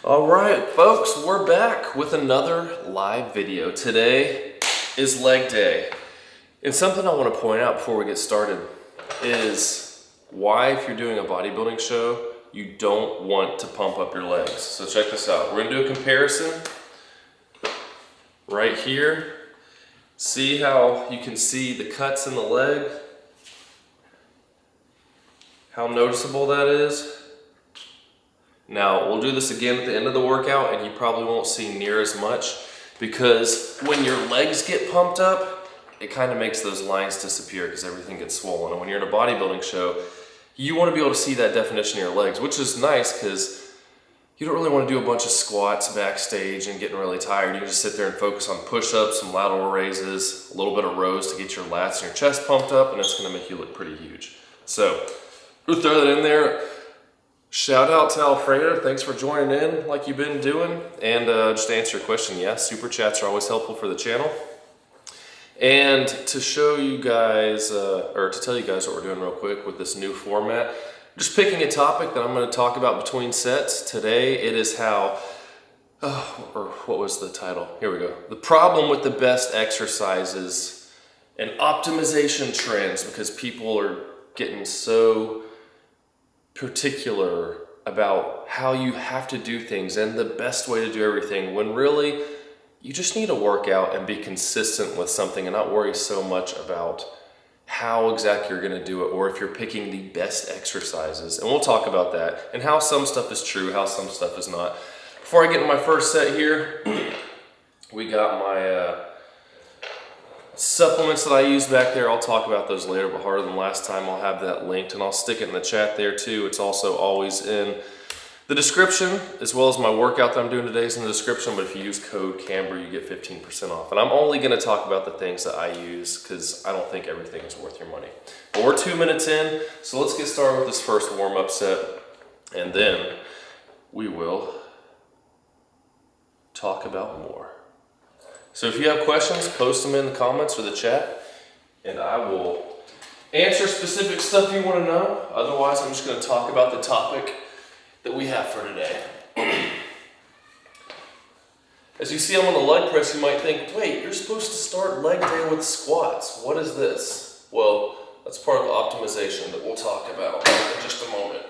All right, folks, we're back with another live video. Today is leg day. And something I want to point out before we get started is why, if you're doing a bodybuilding show, you don't want to pump up your legs. So check this out. We're going to do a comparison right here. See how you can see the cuts in the leg? How noticeable that is? Now, we'll do this again at the end of the workout and you probably won't see near as much because when your legs get pumped up, it kind of makes those lines disappear because everything gets swollen. And when you're in a bodybuilding show, you want to be able to see that definition in your legs, which is nice because you don't really want to do a bunch of squats backstage and getting really tired. You can just sit there and focus on push-ups, some lateral raises, a little bit of rows to get your lats and your chest pumped up, and it's going to make you look pretty huge. So, we'll throw that in there. Shout out to Alfredo, thanks for joining in like you've been doing. And just to answer your question, yes, super chats are always helpful for the channel. And to show you guys, or to tell you guys what we're doing real quick with this new format, just picking a topic that I'm going to talk about between sets. Today it is how, or what was the title? Here we go. The problem with the best exercises and optimization trends, because people are getting so particular about how you have to do things and the best way to do everything, when really you just need to work out and be consistent with something and not worry so much about how exactly you're going to do it or if you're picking the best exercises. And we'll talk about that and how some stuff is true, how some stuff is not. Before I get into my first set here, we got my supplements that I use back there. I'll talk about those later, but harder than last time. I'll have that linked and I'll stick it in the chat there too. It's also always in the description, as well as my workout that I'm doing today is in the description, but if you use code Camber, you get 15% off. And I'm only going to talk about the things that I use because I don't think everything is worth your money. But we're 2 minutes in, so let's get started with this first warm-up set, and then we will talk about more. So if you have questions, post them in the comments or the chat, and I will answer specific stuff you want to know. Otherwise, I'm just going to talk about the topic that we have for today. As you see, I'm on the leg press. You might think, wait, you're supposed to start leg day with squats. What is this? Well, that's part of the optimization that we'll talk about in just a moment.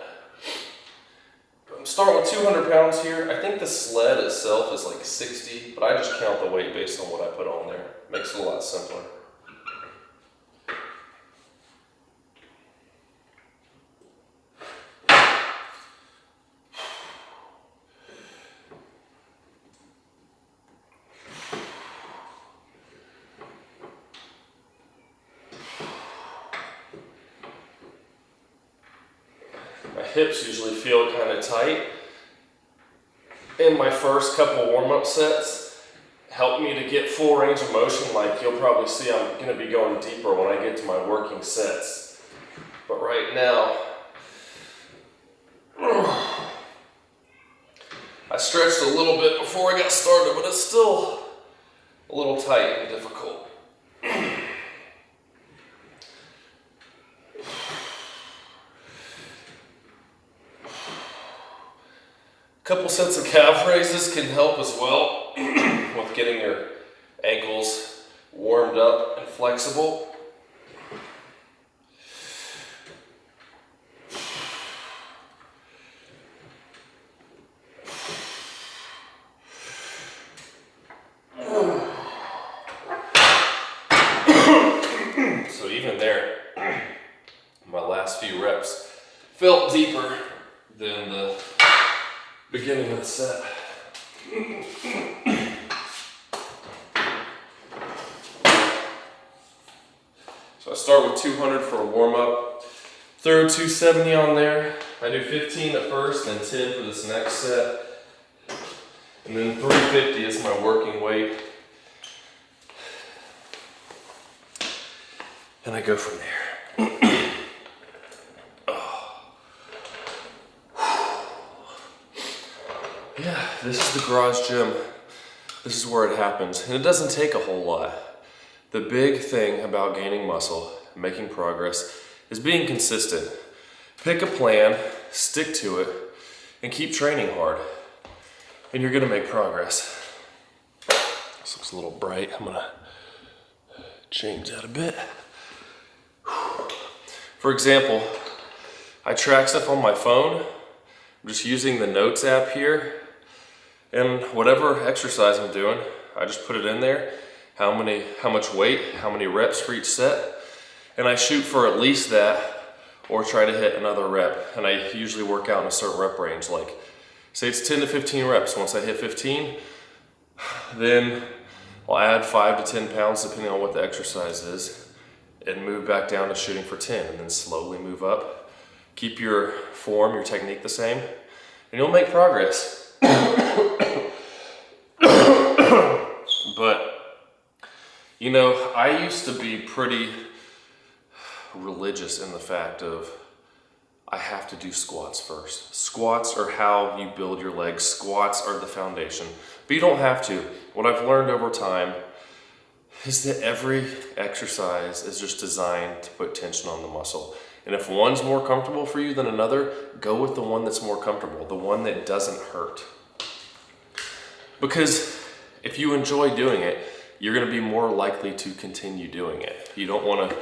I'm starting with 200 pounds here. I think the sled itself is like 60, but I just count the weight based on what I put on there. Makes it a lot simpler. My hips usually feel kind of tight. In my first couple warm-up sets, help me to get full range of motion. Like you'll probably see, I'm going to be going deeper when I get to my working sets. But right now, I stretched a little bit before I got started, but it's still a little tight and difficult. Couple sets of calf raises can help as well with getting your ankles warmed up and flexible. So even there, my last few reps felt deeper than the beginning of the set. So I start with 200 for a warm-up, throw 270 on there. I do 15 at first and 10 for this next set. And then 350 is my working weight. And I go from there. Yeah, this is the garage gym. This is where it happens. And it doesn't take a whole lot. The big thing about gaining muscle, making progress, is being consistent. Pick a plan, stick to it, and keep training hard. and you're gonna make progress. This looks a little bright. I'm gonna change that a bit. For example, I track stuff on my phone. I'm just using the notes app here, and whatever exercise I'm doing, I just put it in there, how much weight, how many reps for each set, and I shoot for at least that, or try to hit another rep. And I usually work out in a certain rep range, like say it's 10 to 15 reps. Once I hit 15, then I'll add 5 to 10 pounds depending on what the exercise is, and move back down to shooting for 10, and then slowly move up. Keep your form, your technique the same, and you'll make progress. But, you know, I used to be pretty religious in the fact of I have to do squats first. Squats are how you build your legs. Squats are the foundation, but you don't have to. What I've learned over time is that every exercise is just designed to put tension on the muscle. And if one's more comfortable for you than another, go with the one that's more comfortable, the one that doesn't hurt. Because if you enjoy doing it, you're gonna be more likely to continue doing it. You don't wanna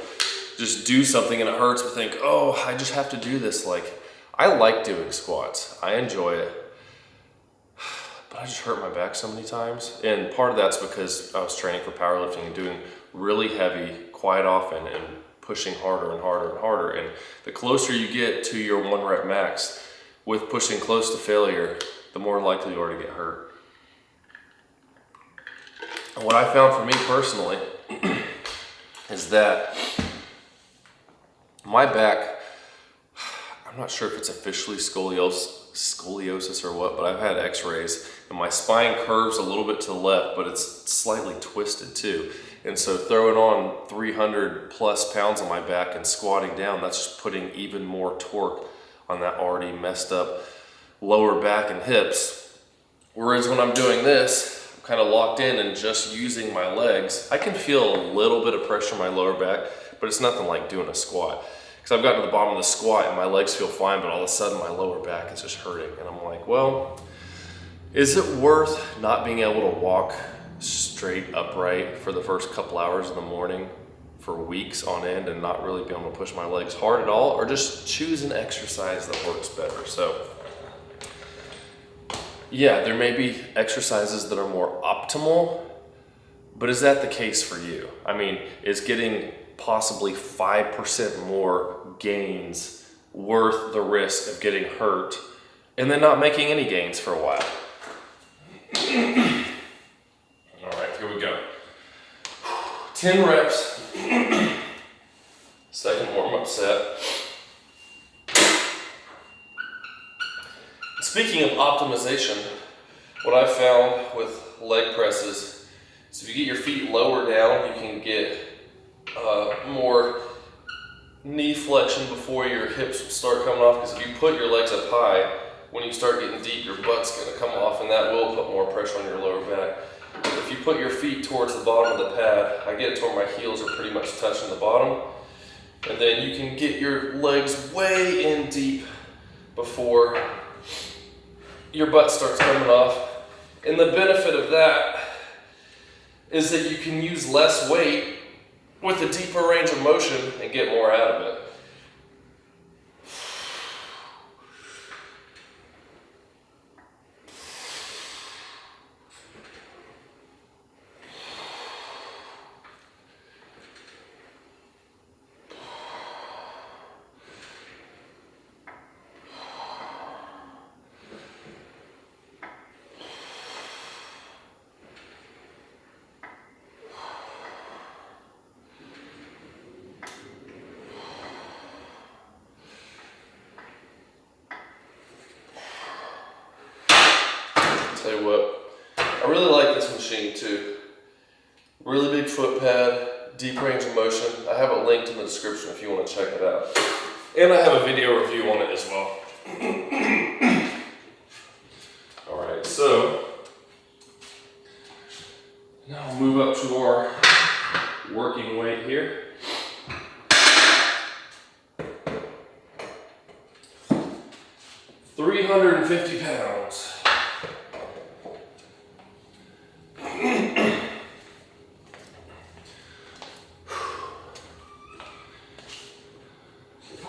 just do something and it hurts, but think, oh, I just have to do this. Like, I like doing squats. I enjoy it. But I just hurt my back so many times. And part of that's because I was training for powerlifting and doing really heavy quite often and pushing harder and harder and harder. And the closer you get to your 1 rep max with pushing close to failure, the more likely you are to get hurt. And what I found for me personally is that my back, I'm not sure if it's officially scoliosis or what, but I've had x-rays and my spine curves a little bit to the left, but it's slightly twisted too. And so throwing on 300 plus pounds on my back and squatting down, that's just putting even more torque on that already messed up lower back and hips. Whereas when I'm doing this, I'm kind of locked in and just using my legs, I can feel a little bit of pressure on my lower back, but it's nothing like doing a squat. Because I've gotten to the bottom of the squat and my legs feel fine, but all of a sudden my lower back is just hurting. And I'm like, well, is it worth not being able to walk straight upright for the first couple hours in the morning for weeks on end and not really be able to push my legs hard at all, or just choose an exercise that works better? So yeah, there may be exercises that are more optimal, but is that the case for you? I mean, is getting possibly 5% more gains worth the risk of getting hurt and then not making any gains for a while? All right, here we go. 10 reps, second warm-up set. Speaking of optimization, what I found with leg presses is if you get your feet lower down, you can get more knee flexion before your hips start coming off. Because if you put your legs up high, when you start getting deep, your butt's going to come off, and that will put more pressure on your lower back. If you put your feet towards the bottom of the pad, I get it to where my heels are pretty much touching the bottom, and then you can get your legs way in deep before your butt starts coming off. And the benefit of that is that you can use less weight with a deeper range of motion and get more out of it. Tell you what, I really like this machine too. Really big foot pad, deep range of motion. I have it linked in the description if you want to check it out. And I have a video review on it as well. All right, so now we'll move up to our working weight here. £350.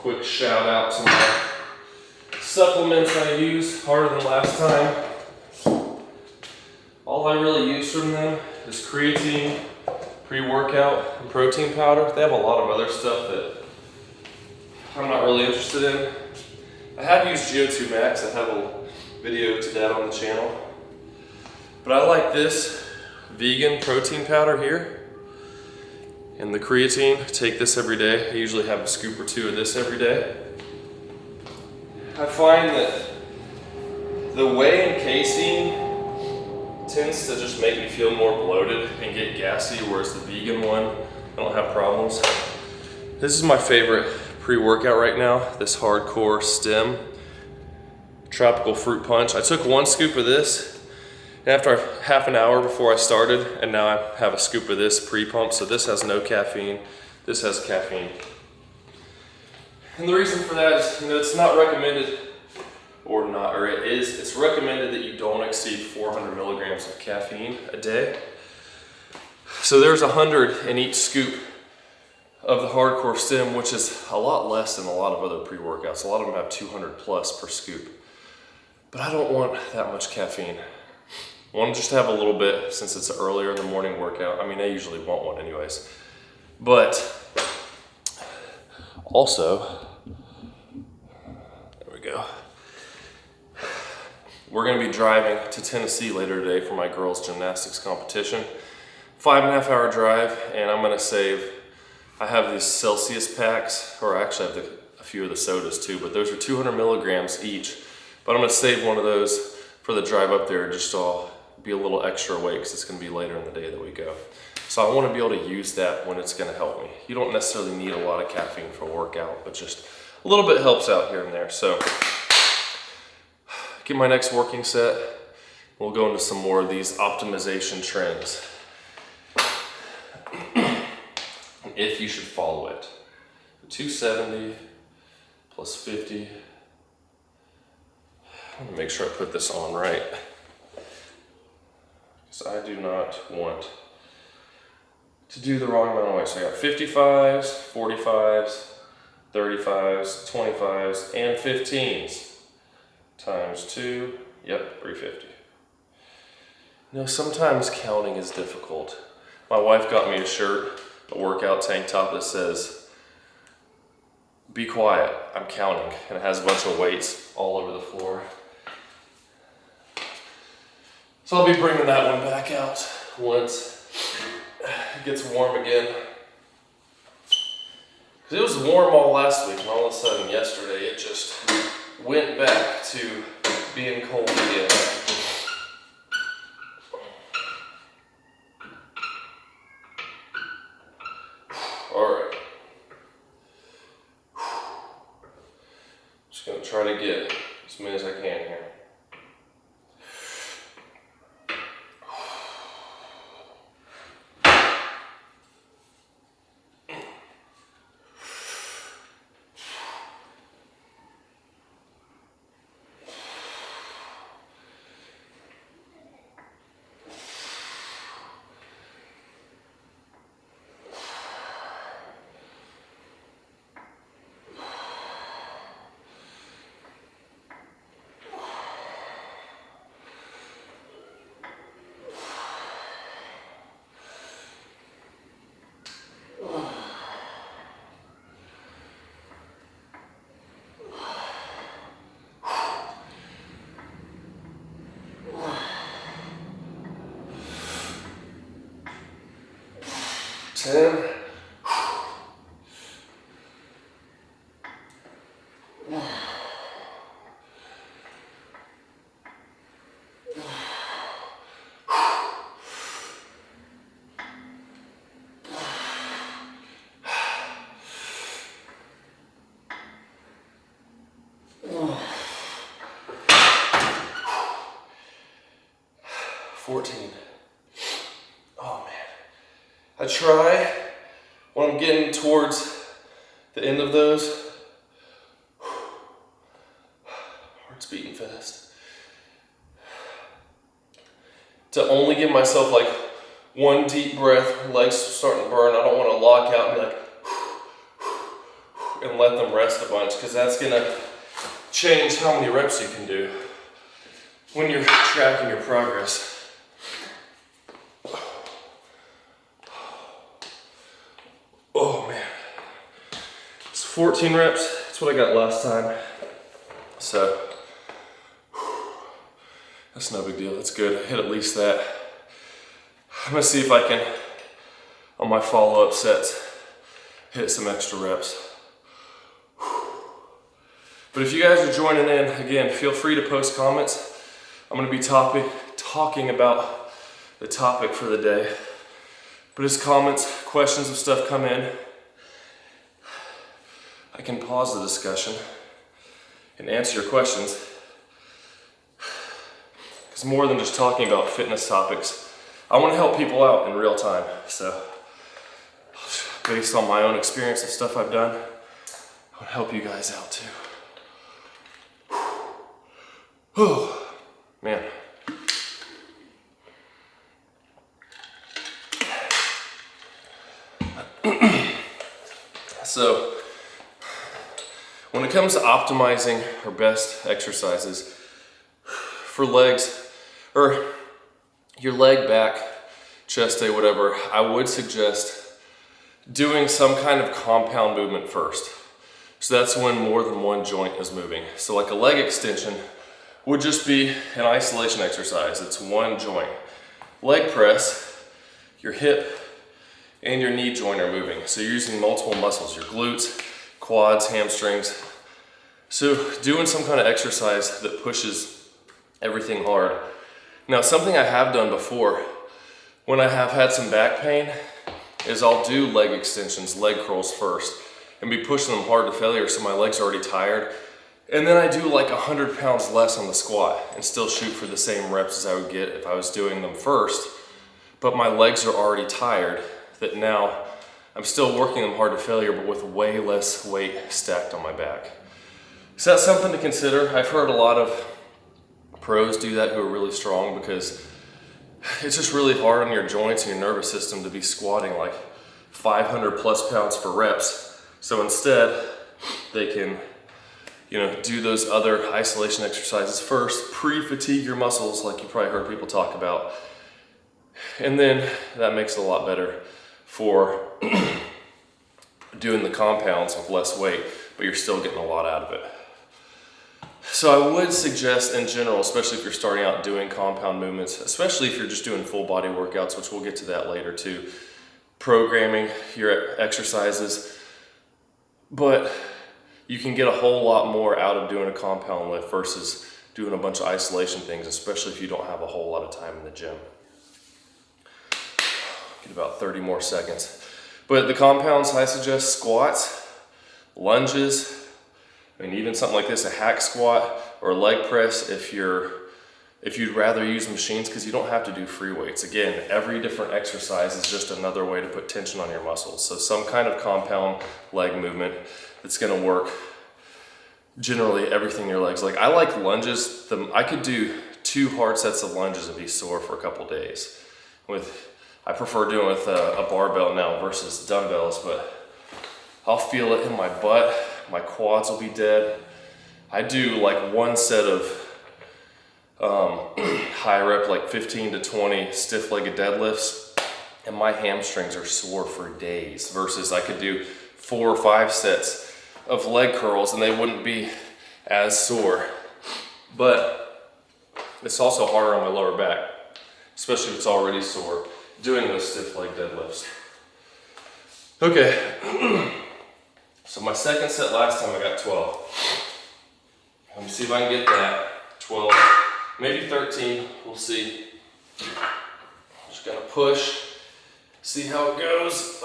Quick shout out to my supplements I use, harder than last time. All I really use from them is creatine, pre-workout, and protein powder. They have a lot of other stuff that I'm not really interested in. I have used GO2 Max. I have a video to that on the channel. But I like this vegan protein powder here. And the creatine, take this every day. I usually have a scoop or two of this every day. I find that the whey and casein tends to just make me feel more bloated and get gassy, whereas the vegan one, I don't have problems. This is my favorite pre-workout right now, this hardcore stem tropical fruit punch. I took 1 scoop of this after half an hour before I started, and now I have a scoop of this pre-pump. So this has no caffeine, this has caffeine. And the reason for that is, it's not recommended, it's recommended that you don't exceed 400 milligrams of caffeine a day. So there's 100 in each scoop of the hardcore stem, which is a lot less than a lot of other pre-workouts. A lot of them have 200 plus per scoop. But I don't want that much caffeine. I want to just have a little bit since it's earlier in the morning workout. I mean, I usually want one anyways. But also, there we go. We're going to be driving to Tennessee later today for my girls' gymnastics competition. 5.5 hour drive, and I'm going to save, I have these Celsius packs, or actually I have a few of the sodas too, but those are 200 milligrams each. But I'm going to save one of those for the drive up there, just so I'll be a little extra awake because it's going to be later in the day that we go. So I want to be able to use that when it's going to help me. You don't necessarily need a lot of caffeine for a workout, but just a little bit helps out here and there. So get my next working set. We'll go into some more of these optimization trends, if you should follow it. 270 plus 50. I'm gonna make sure I put this on right, because I do not want to do the wrong amount of weight. So I got 55s, 45s, 35s, 25s, and 15s times 2, yep, 350. You know, sometimes counting is difficult. My wife got me a shirt, a workout tank top that says, "Be quiet, I'm counting," and it has a bunch of weights all over the floor. So I'll be bringing that one back out once it gets warm again. Because it was warm all last week, and all of a sudden yesterday it just went back to being cold again. Alright. Just gonna try to get as many as I can here. Ten. 14. Oh man. I try when I'm getting towards the end of those. Heart's beating fast. To only give myself like one deep breath, legs starting to burn. I don't want to lock out and be like, and let them rest a bunch, because that's gonna change how many reps you can do when you're tracking your progress. Oh man. It's 14 reps, that's what I got last time. So, that's no big deal, that's good. I hit at least that. I'm gonna see if I can, on my follow-up sets, hit some extra reps. But if you guys are joining in, again, feel free to post comments. I'm gonna be talking about the topic for the day. But as comments, questions of stuff come in, I can pause the discussion and answer your questions. It's more than just talking about fitness topics. I want to help people out in real time. So, based on my own experience and stuff I've done, I want to help you guys out too. Oh, man. So, when it comes to optimizing our best exercises for legs, or your leg, back, chest day, whatever, I would suggest doing some kind of compound movement first. So that's when more than one joint is moving. So like a leg extension would just be an isolation exercise. It's one joint. Leg press, your hip and your knee joint are moving. So you're using multiple muscles, your glutes, quads, hamstrings. So doing some kind of exercise that pushes everything hard. Now, something I have done before when I have had some back pain is I'll do leg extensions, leg curls first, and be pushing them hard to failure so my legs are already tired. And then I do like 100 pounds less on the squat and still shoot for the same reps as I would get if I was doing them first, but my legs are already tired, that now I'm still working them hard to failure, but with way less weight stacked on my back. So that's something to consider. I've heard a lot of pros do that who are really strong, because it's just really hard on your joints and your nervous system to be squatting like 500 plus pounds for reps. So instead, they can, do those other isolation exercises first, pre-fatigue your muscles, like you probably heard people talk about. And then that makes it a lot better for doing the compounds with less weight, but you're still getting a lot out of it. So I would suggest in general, especially if you're starting out doing compound movements, especially if you're just doing full body workouts, which we'll get to that later too, programming your exercises, but you can get a whole lot more out of doing a compound lift versus doing a bunch of isolation things, especially if you don't have a whole lot of time in the gym. Get about 30 more seconds. But the compounds, I suggest squats, lunges, and even something like this, a hack squat or a leg press if you'd rather use machines, because you don't have to do free weights. Again, every different exercise is just another way to put tension on your muscles. So some kind of compound leg movement that's gonna work generally everything in your legs. Like I like lunges. I could do 2 hard sets of lunges and be sore for a couple days. I prefer doing with a barbell now versus dumbbells, but I'll feel it in my butt. My quads will be dead. I do like one set of high rep, like 15 to 20 stiff legged deadlifts, and my hamstrings are sore for days, versus I could do 4 or 5 sets of leg curls and they wouldn't be as sore. But it's also harder on my lower back, especially if it's already sore, doing those stiff leg deadlifts. Okay. So my second set last time I got 12. Let me see if I can get that. 12, maybe 13, we'll see. Just gonna push, see how it goes.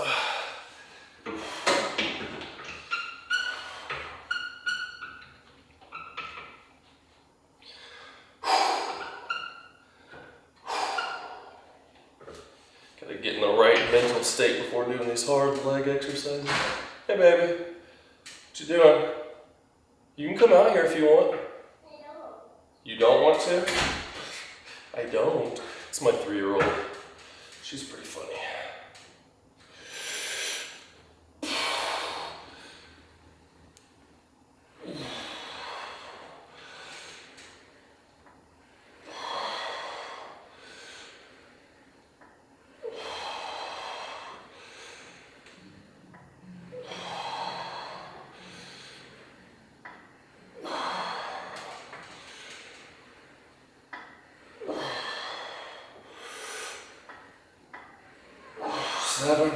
Gotta get in the right mental state before doing these hard leg exercises. Hey baby, what you doing? You can come out here if you want. I don't. You don't want to? I don't. It's my 3-year-old. She's pretty funny. 7.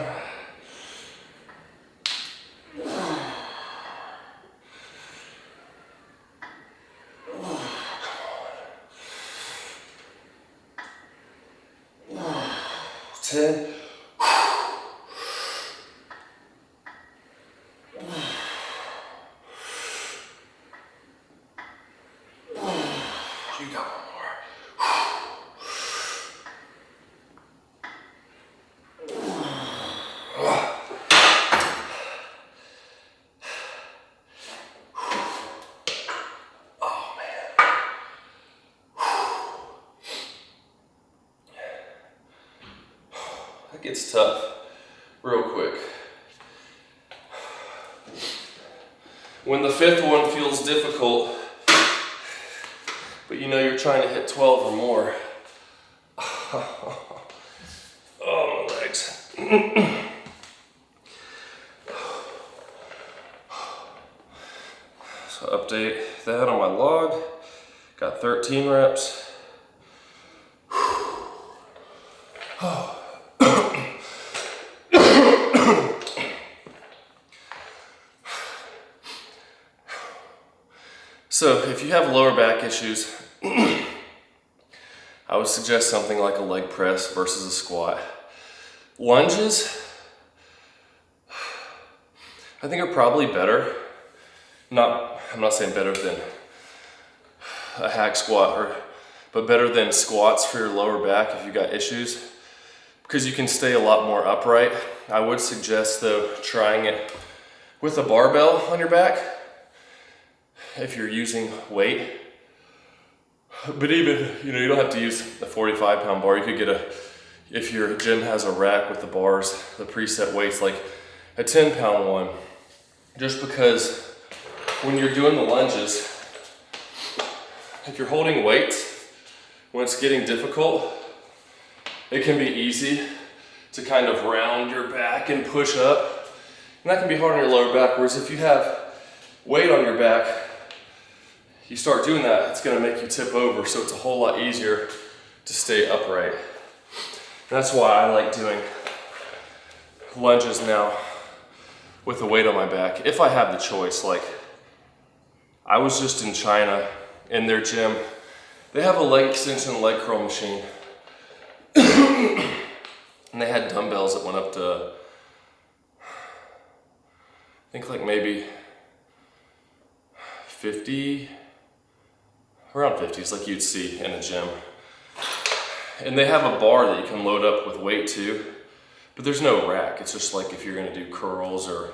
Ten. You got one more. Oh man. That gets tough real quick. When the 5th one feels difficult, but you know you're trying to hit 12 or more. Oh, my legs. So update that on my log. Got 13 reps. So if you have lower back issues, I would suggest something like a leg press versus a squat. Lunges, I think are probably better. I'm not saying better than a hack squat, but better than squats for your lower back if you got issues, because you can stay a lot more upright. I would suggest though trying it with a barbell on your back if you're using weight. But even, you don't have to use a 45-pound bar. You could get if your gym has a rack with the bars, the preset weights, like a 10-pound one, just because when you're doing the lunges, if you're holding weights, when it's getting difficult, it can be easy to kind of round your back and push up. And that can be hard on your lower back, whereas if you have weight on your back, you start doing that, it's gonna make you tip over, so it's a whole lot easier to stay upright. That's why I like doing lunges now with a weight on my back, if I have the choice. Like, I was just in China, in their gym, they have a leg extension leg curl machine. And they had dumbbells that went up to, I think like maybe 50, around 50s, like you'd see in a gym. And they have a bar that you can load up with weight too, but there's no rack. It's just like if you're gonna do curls or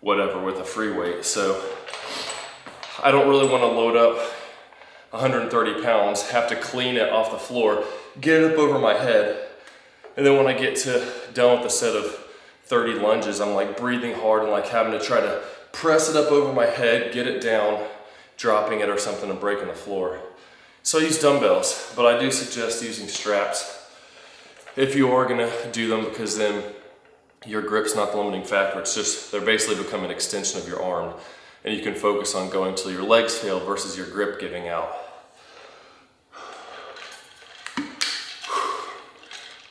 whatever with a free weight. So I don't really wanna load up 130 pounds, have to clean it off the floor, get it up over my head, and then when I get done with the set of 30 lunges, I'm like breathing hard and like having to try to press it up over my head, get it down, dropping it or something and breaking the floor. So I use dumbbells, but I do suggest using straps if you are gonna do them, because then your grip's not the limiting factor. It's just, they're basically become an extension of your arm, and you can focus on going till your legs fail versus your grip giving out.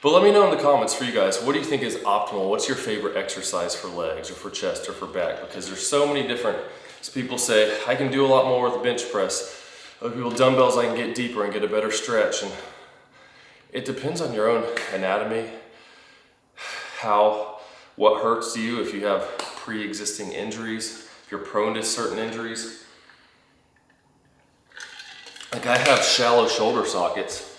But let me know in the comments for you guys, what do you think is optimal? What's your favorite exercise for legs or for chest or for back? Because there's so many different, so people say, I can do a lot more with a bench press. Other people, dumbbells, I can get deeper and get a better stretch. And it depends on your own anatomy, what hurts you, if you have pre-existing injuries, if you're prone to certain injuries. Like I have shallow shoulder sockets,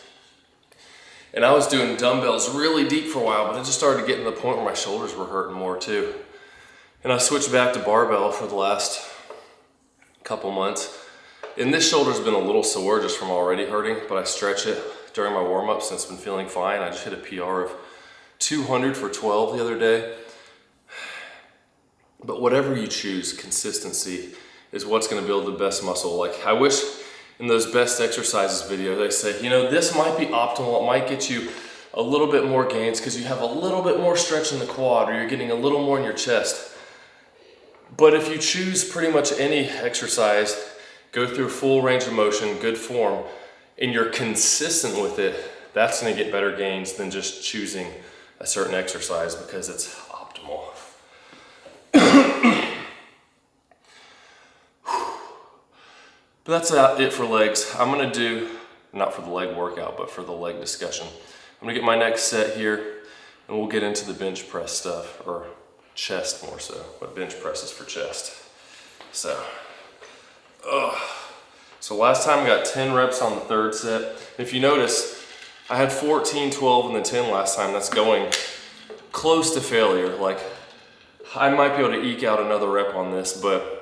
and I was doing dumbbells really deep for a while, but it just started getting to the point where my shoulders were hurting more too. And I switched back to barbell for the last couple months. And this shoulder's been a little sore just from already hurting, but I stretch it during my warm-ups and it's been feeling fine. I just hit a PR of 200 for 12 the other day. But whatever you choose, consistency is what's gonna build the best muscle. Like I wish in those best exercises video, they say, this might be optimal. It might get you a little bit more gains because you have a little bit more stretch in the quad, or you're getting a little more in your chest. But if you choose pretty much any exercise, go through full range of motion, good form, and you're consistent with it, that's gonna get better gains than just choosing a certain exercise because it's optimal. But that's it for legs. I'm gonna do, not for the leg workout, but for the leg discussion. I'm gonna get my next set here and we'll get into the bench press stuff, or chest more so, but bench press is for chest. So last time I got 10 reps on the third set. If you notice, I had 14, 12, and then 10 last time. That's going close to failure. Like, I might be able to eke out another rep on this, but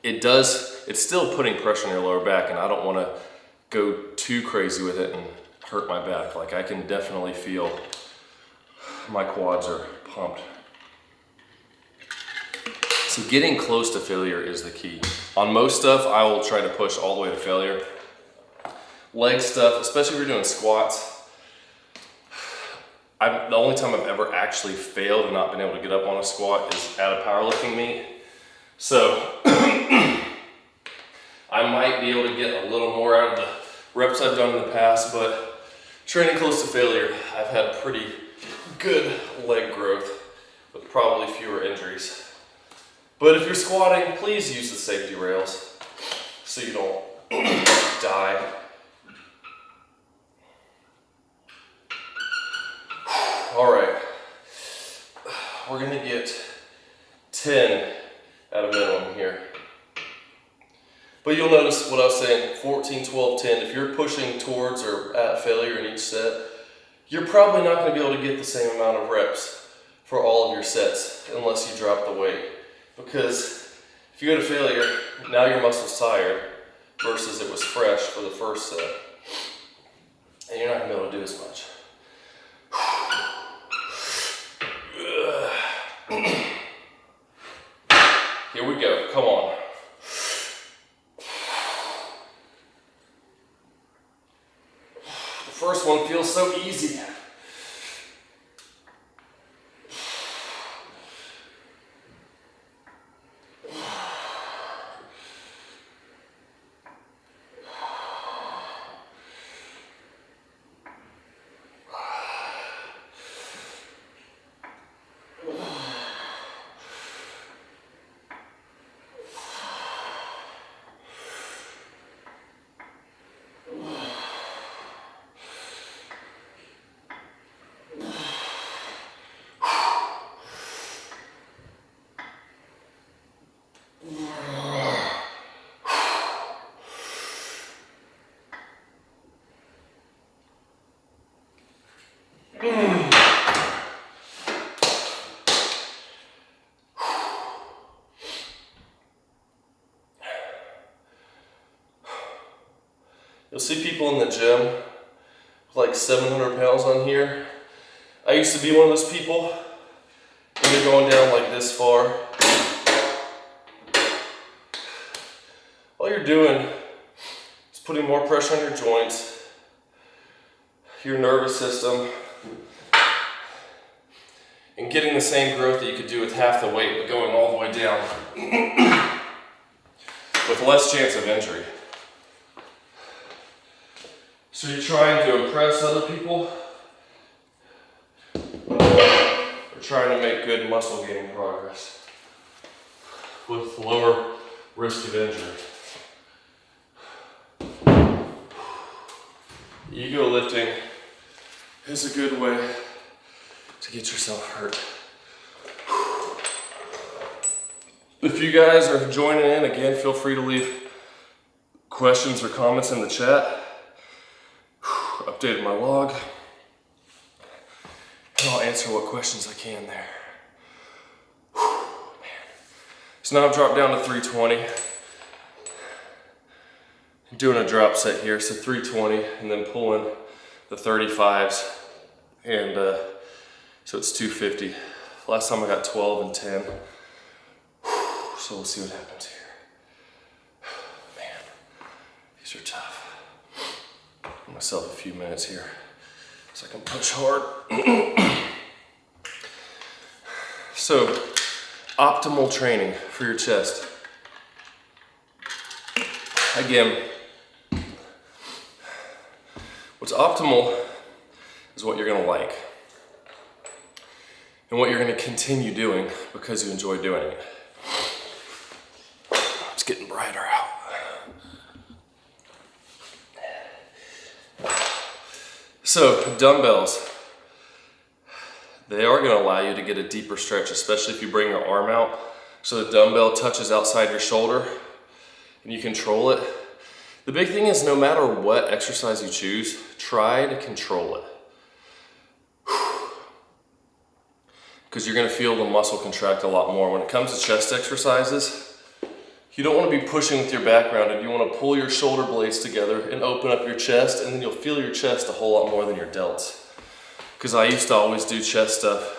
it's still putting pressure on your lower back, and I don't wanna go too crazy with it and hurt my back. Like, I can definitely feel my quads are pumped. So getting close to failure is the key. On most stuff, I will try to push all the way to failure. Leg stuff, especially if you're doing squats, the only time I've ever actually failed and not been able to get up on a squat is at a powerlifting meet. So I might be able to get a little more out of the reps I've done in the past, but training close to failure, I've had pretty good leg growth with probably fewer injuries. But if you're squatting, please use the safety rails so you don't die. All right, we're gonna get 10 at a minimum here. But you'll notice what I was saying, 14, 12, 10. If you're pushing towards or at failure in each set, you're probably not gonna be able to get the same amount of reps for all of your sets unless you drop the weight. Because if you go to failure, now your muscle's tired versus it was fresh for the first set. And you're not gonna be able to do as much. Here we go, come on. The first one feels so easy. You'll see people in the gym with like 700 pounds on here. I used to be one of those people, and they're going down like this far. All you're doing is putting more pressure on your joints, your nervous system, and getting the same growth that you could do with half the weight, but going all the way down with less chance of injury. So you're trying to impress other people, or trying to make good muscle gaining progress with lower risk of injury. Ego lifting is a good way to get yourself hurt. If you guys are joining in, again, feel free to leave questions or comments in the chat. Updated my log, and I'll answer what questions I can there. Man. So now I've dropped down to 320. I'm doing a drop set here, so 320, and then pulling the 35s, and so it's 250. Last time I got 12 and 10, so we'll see what happens here. Man, these are tough. Give myself a few minutes here so I can push hard. So, optimal training for your chest. Again, what's optimal is what you're gonna like. and what you're going to continue doing because you enjoy doing it. It's getting brighter out. So dumbbells, they are going to allow you to get a deeper stretch, especially if you bring your arm out so the dumbbell touches outside your shoulder and you control it. The big thing is no matter what exercise you choose, try to control it. Because you're going to feel the muscle contract a lot more. When it comes to chest exercises, you don't want to be pushing with your back rounded. You want to pull your shoulder blades together and open up your chest, and then you'll feel your chest a whole lot more than your delts. Because I used to always do chest stuff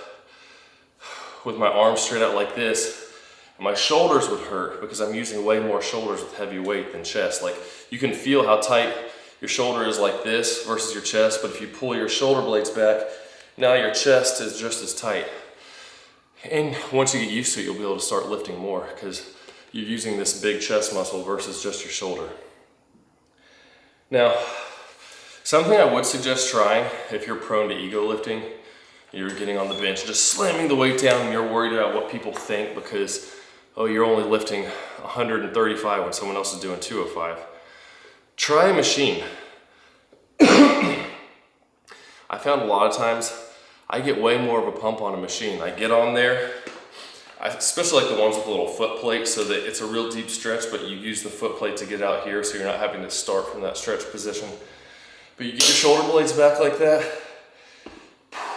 with my arms straight out like this, and my shoulders would hurt because I'm using way more shoulders with heavy weight than chest. Like, you can feel how tight your shoulder is like this versus your chest, but if you pull your shoulder blades back, now your chest is just as tight. And once you get used to it, you'll be able to start lifting more because you're using this big chest muscle versus just your shoulder. Now, something I would suggest trying if you're prone to ego lifting, you're getting on the bench, just slamming the weight down and you're worried about what people think because, oh, you're only lifting 135 when someone else is doing 205. Try a machine. I found a lot of times I get way more of a pump on a machine. I get on there, I especially like the ones with a little foot plate so that it's a real deep stretch, but you use the foot plate to get out here so you're not having to start from that stretch position. But you get your shoulder blades back like that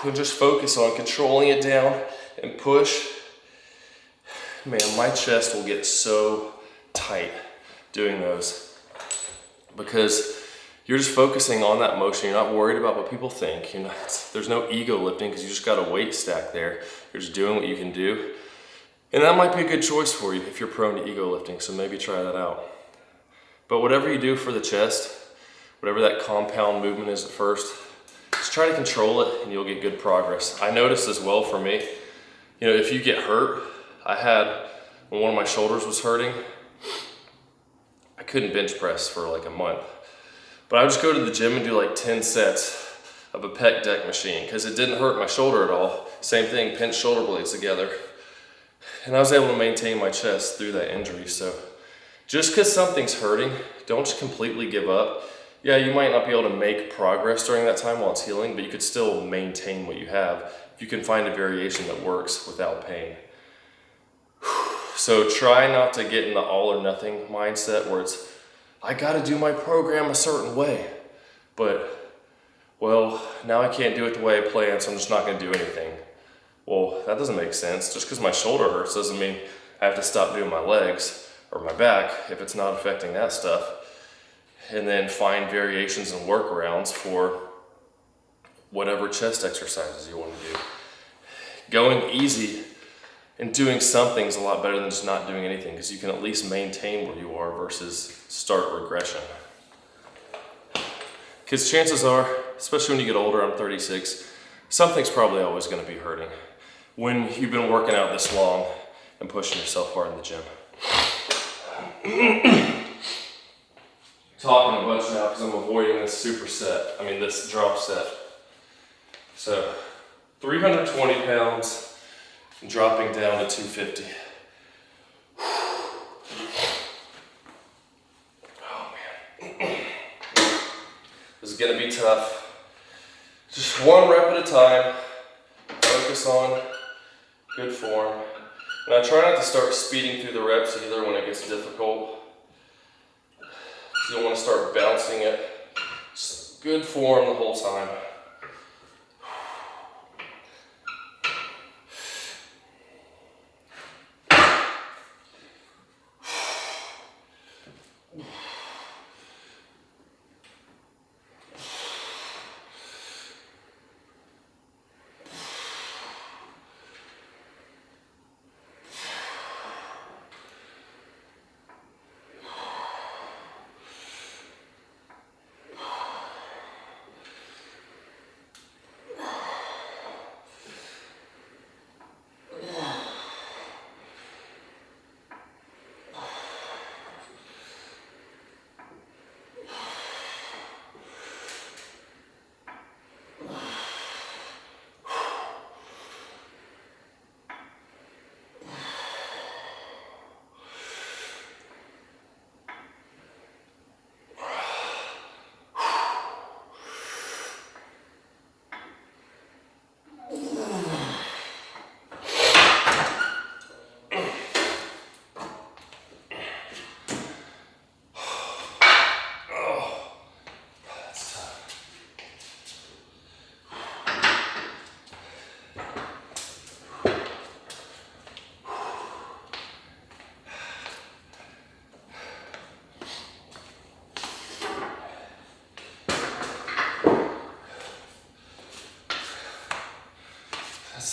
and just focus on controlling it down and push. Man, my chest will get so tight doing those because you're just focusing on that motion. You're not worried about what people think. There's no ego lifting because you just got a weight stack there. You're just doing what you can do. And that might be a good choice for you if you're prone to ego lifting, so maybe try that out. But whatever you do for the chest, whatever that compound movement is at first, just try to control it and you'll get good progress. I noticed as well for me, if you get hurt, when one of my shoulders was hurting, I couldn't bench press for like a month. But I would just go to the gym and do like 10 sets of a pec deck machine because it didn't hurt my shoulder at all. Same thing, pinch shoulder blades together. And I was able to maintain my chest through that injury. So just because something's hurting, don't just completely give up. Yeah, you might not be able to make progress during that time while it's healing, but you could still maintain what you have if you can find a variation that works without pain. So try not to get in the all or nothing mindset where it's, I gotta do my program a certain way, but, well, now I can't do it the way I planned, so I'm just not gonna do anything. Well, that doesn't make sense. Just because my shoulder hurts doesn't mean I have to stop doing my legs or my back if it's not affecting that stuff. And then find variations and workarounds for whatever chest exercises you want to do. Going easy and doing something is a lot better than just not doing anything because you can at least maintain where you are versus start regression. Because chances are, especially when you get older, I'm 36, something's probably always going to be hurting when you've been working out this long and pushing yourself hard in the gym. Talking a bunch now because I'm avoiding this drop set. So 320 pounds and dropping down to 250. Oh man. This is gonna be tough. Just one rep at a time. Focus on good form. And I try not to start speeding through the reps either when it gets difficult. You don't want to start bouncing it. Just good form the whole time.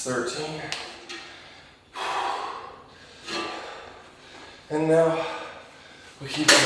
That's 13. And now we keep going.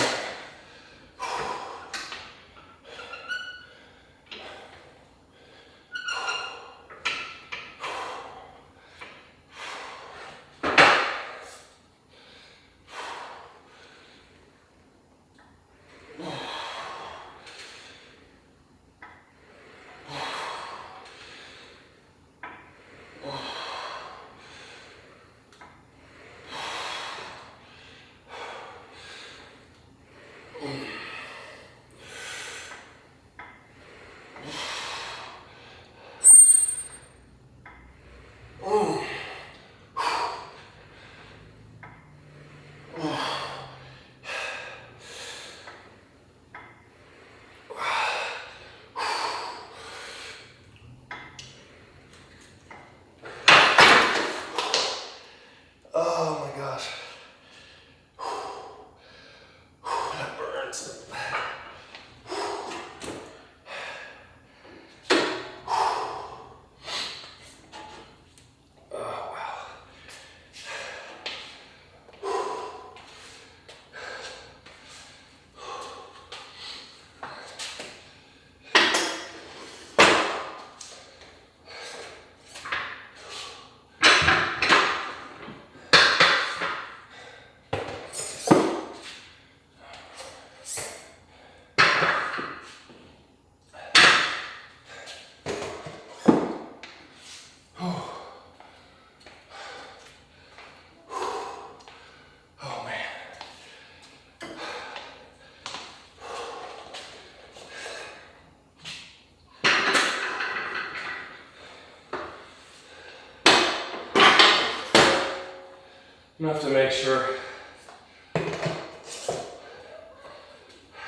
I'm gonna have to make sure,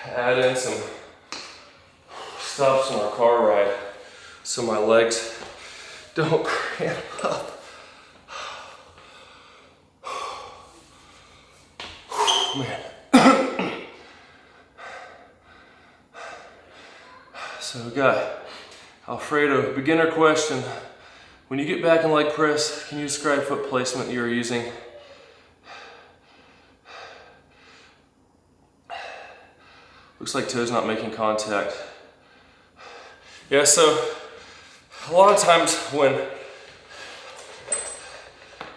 add in some stops on our car ride so my legs don't cramp up. Man. So we got Alfredo, beginner question. When you get back in leg press, can you describe foot placement you're using? Looks like toes not making contact. Yeah, so a lot of times when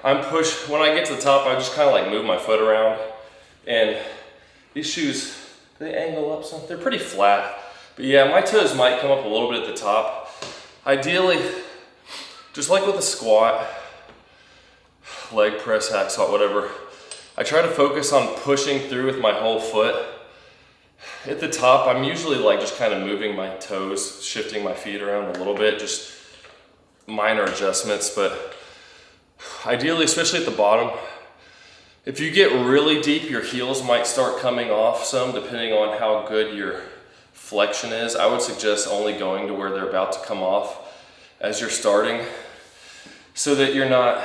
when I get to the top, I just kind of like move my foot around. And these shoes, they angle up some. They're pretty flat. But yeah, my toes might come up a little bit at the top. Ideally, just like with a squat, leg press, hack squat, whatever, I try to focus on pushing through with my whole foot. At the top, I'm usually like just kind of moving my toes, shifting my feet around a little bit, just minor adjustments. But ideally, especially at the bottom, if you get really deep, your heels might start coming off some depending on how good your flexion is. I would suggest only going to where they're about to come off as you're starting so that you're not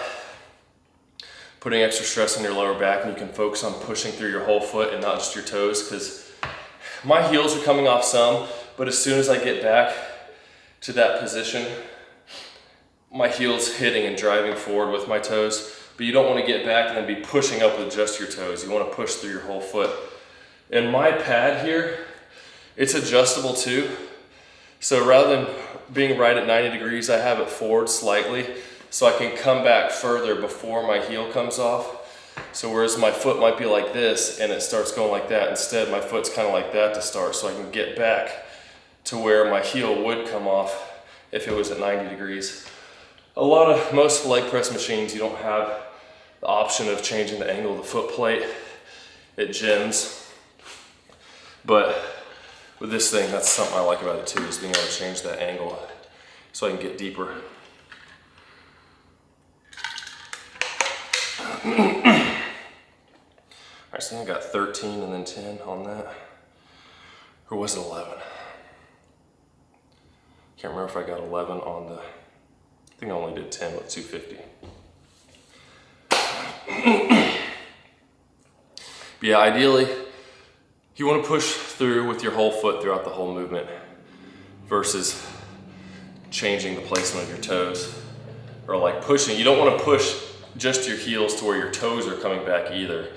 putting extra stress on your lower back and you can focus on pushing through your whole foot and not just your toes, because my heels are coming off some, but as soon as I get back to that position, my heel's hitting and driving forward with my toes. But you don't want to get back and then be pushing up with just your toes. You want to push through your whole foot. And my pad here, it's adjustable too. So rather than being right at 90 degrees, I have it forward slightly so I can come back further before my heel comes off. So whereas my foot might be like this and it starts going like that, instead my foot's kind of like that to start, so I can get back to where my heel would come off if it was at 90 degrees. Most leg press machines, you don't have the option of changing the angle of the foot plate at gyms. But with this thing, that's something I like about it too, is being able to change that angle so I can get deeper. Alright, so I got 13 and then 10 on that. Or was it 11? Can't remember if I got 11 on the, I think I only did 10 with 250. But yeah, ideally, you want to push through with your whole foot throughout the whole movement versus changing the placement of your toes. or like pushing. You don't want to push just your heels to where your toes are coming back either,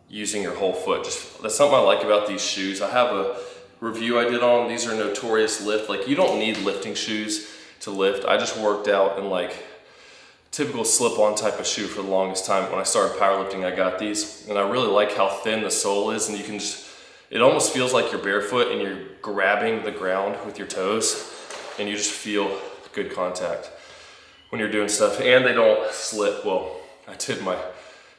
using your whole foot. That's something I like about these shoes. I have a review I did on them. These are Notorious Lift. Like, you don't need lifting shoes to lift. I just worked out in like typical slip-on type of shoe for the longest time. When I started powerlifting, I got these, and I really like how thin the sole is, and you can just, it almost feels like you're barefoot and you're grabbing the ground with your toes, and you just feel good contact when you're doing stuff, and they don't slip. Well, I did my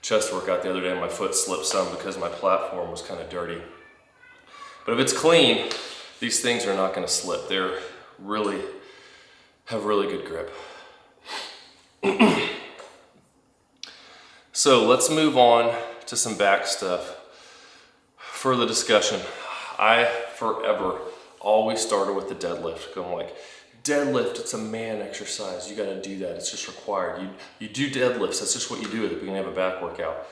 chest workout the other day and my foot slipped some because my platform was kind of dirty. But if it's clean, these things are not going to slip. They're really, have really good grip. So let's move on to some back stuff for the discussion. I forever always started with the deadlift, going like, deadlift, it's a man exercise. You got to do that. It's just required. You do deadlifts. That's just what you do at the beginning of a back workout.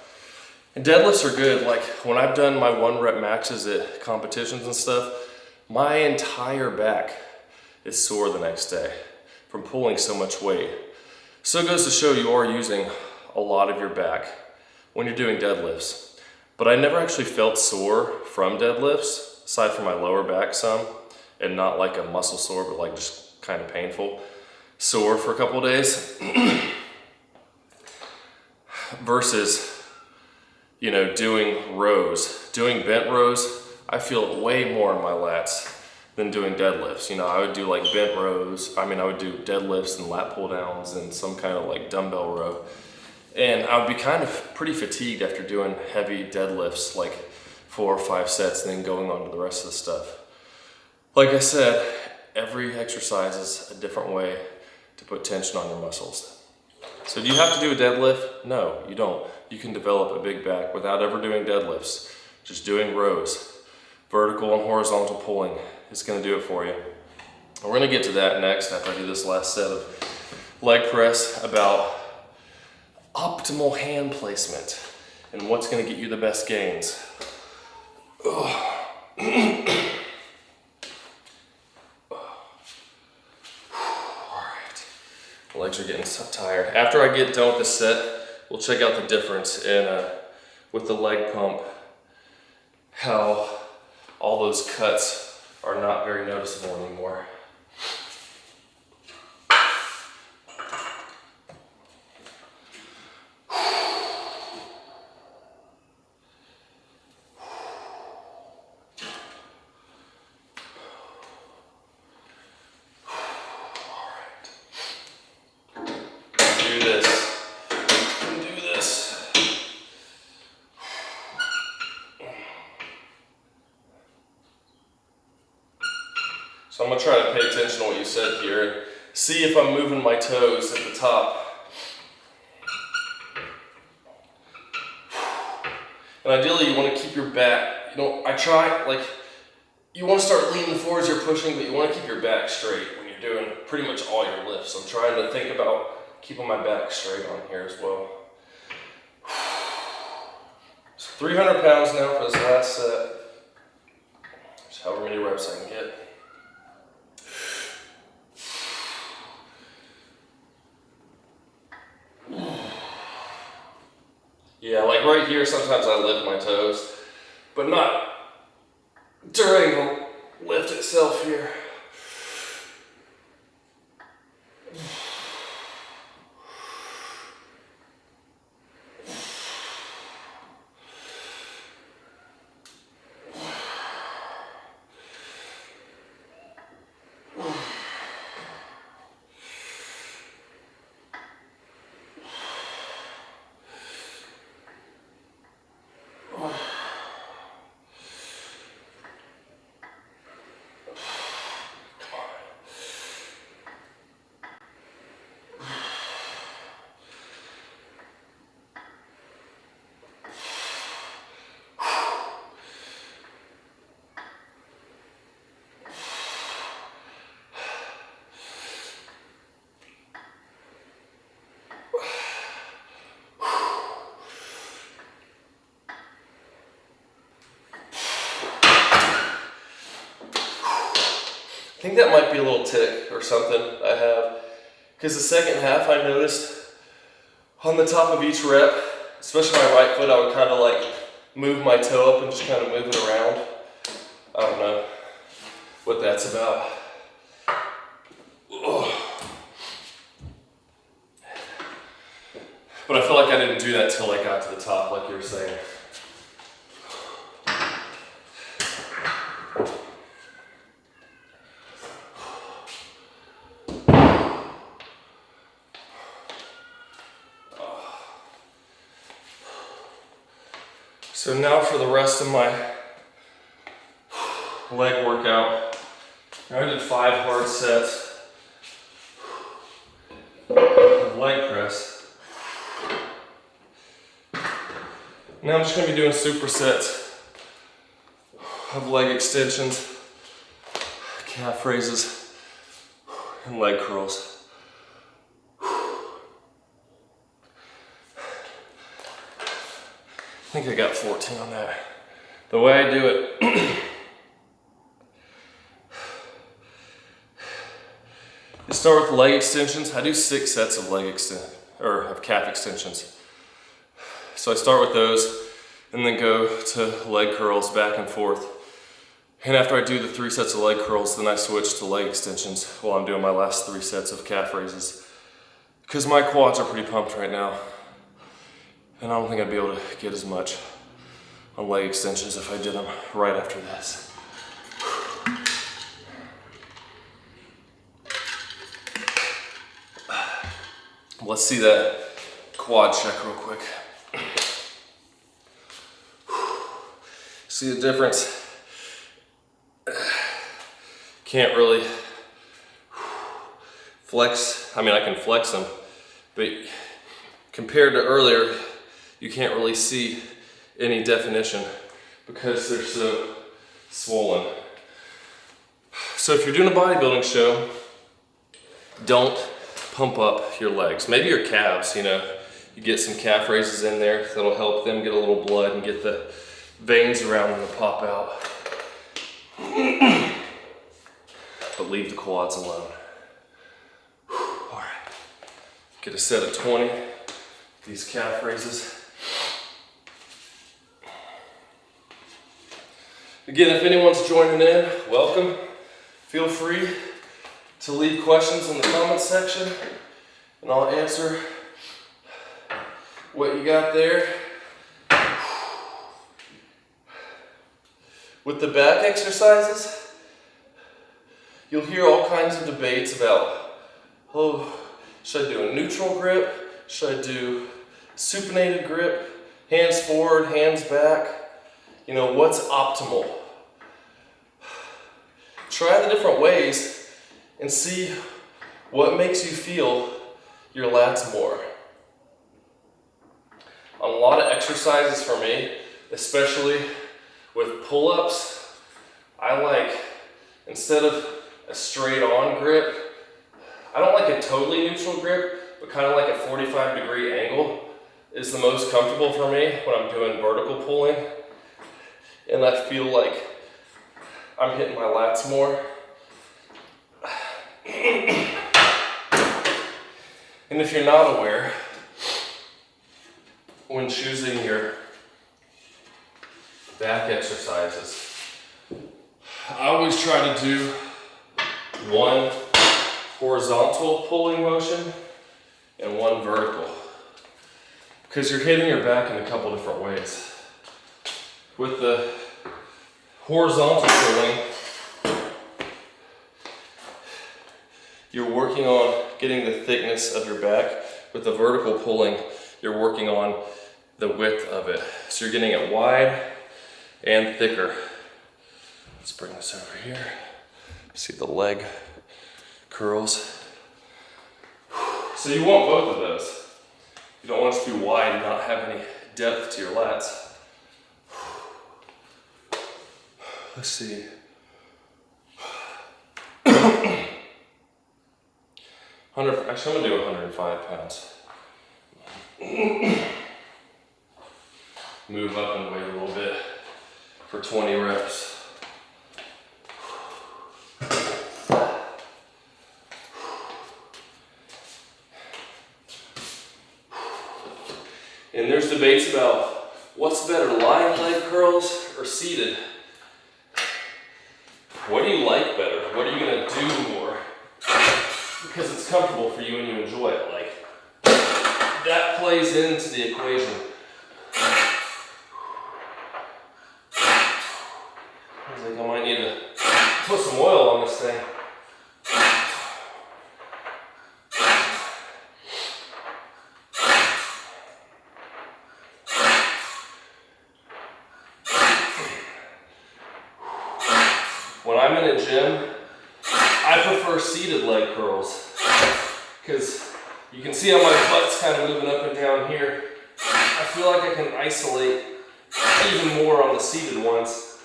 And deadlifts are good. Like, when I've done my 1 rep maxes at competitions and stuff, my entire back is sore the next day from pulling so much weight. So it goes to show you are using a lot of your back when you're doing deadlifts. But I never actually felt sore from deadlifts, aside from my lower back some, and not like a muscle sore, but like just kind of painful sore for a couple of days. Versus, you know, doing rows, doing bent rows, I feel it way more in my lats than doing deadlifts. You know, I would do like bent rows. I mean, I would do deadlifts and lat pull downs and some kind of like dumbbell row. And I would be kind of pretty fatigued after doing heavy deadlifts, like 4 or 5 sets, and then going on to the rest of the stuff. Like I said, every exercise is a different way to put tension on your muscles. So do you have to do a deadlift? No, you don't. You can develop a big back without ever doing deadlifts. Just doing rows. Vertical and horizontal pulling is going to do it for you. And we're going to get to that next after I do this last set of leg press, about optimal hand placement and what's going to get you the best gains. My legs are getting so tired. After I get done with this set, we'll check out the difference in with the leg pump, how all those cuts are not very noticeable anymore. So I'm going to try to pay attention to what you said here and see if I'm moving my toes at the top. And ideally you want to keep your back, you know, I try, like, you want to start leaning forward as you're pushing, but you want to keep your back straight when you're doing pretty much all your lifts. I'm trying to think about keeping my back straight on here as well. So 300 pounds now for this last set. Just however many reps I can get. Yeah, like right here, sometimes I lift my toes, but not during the lift itself here. I think that might be a little tick or something I have, Because the second half I noticed on the top of each rep, especially my right foot, I would kind of like move my toe up and just kind of move it around. I don't know what that's about. Ugh. But I feel like I didn't do that till I got to the top, like you were saying. So now for the rest of my leg workout, I did 5 hard sets of leg press. Now I'm just going to be doing supersets of leg extensions, calf raises, and leg curls. I think I got 14 on that. The way I do it, you start with leg extensions. I do 6 sets of of calf extensions. So I start with those and then go to leg curls back and forth. And after I do the 3 sets of leg curls, then I switch to leg extensions while I'm doing my last 3 sets of calf raises. Because my quads are pretty pumped right now. And I don't think I'd be able to get as much on leg extensions if I did them right after this. Let's see that quad check real quick. See the difference? Can't really flex. I mean, I can flex them, but compared to earlier, you can't really see any definition because they're so swollen. So if you're doing a bodybuilding show, don't pump up your legs. Maybe your calves, you know, you get some calf raises in there that'll help them get a little blood and get the veins around them to pop out. But leave the quads alone. All right, get a set of 20, these calf raises. Again, if anyone's joining in, welcome. Feel free to leave questions in the comments section and I'll answer what you got there. With the back exercises, you'll hear all kinds of debates about, oh, should I do a neutral grip? Should I do supinated grip? Hands forward, hands back? You know, what's optimal? Try the different ways and see what makes you feel your lats more. A lot of exercises for me, especially with pull-ups, I like, instead of a straight on grip, I don't like a totally neutral grip, but kind of like a 45-degree angle is the most comfortable for me when I'm doing vertical pulling. And I feel like I'm hitting my lats more. And if you're not aware, when choosing your back exercises, I always try to do one horizontal pulling motion and one vertical, because you're hitting your back in a couple different ways. With the horizontal pulling, you're working on getting the thickness of your back. With the vertical pulling, you're working on the width of it. So you're getting it wide and thicker. Let's bring this over here. See the leg curls. So you want both of those. You don't want it to be wide and not have any depth to your lats. Let's see. Actually, I'm gonna do 105 pounds. Move up and weight a little bit for 20 reps. And there's debates about what's better, lying leg curls or seated. What do you like better? What are you gonna do more? Because it's comfortable for you and you enjoy it. Like, that plays into the equation. I think I might need to put some oil on this thing. When I'm in a gym, I prefer seated leg curls because you can see how my butt's kind of moving up and down here. I feel like I can isolate even more on the seated ones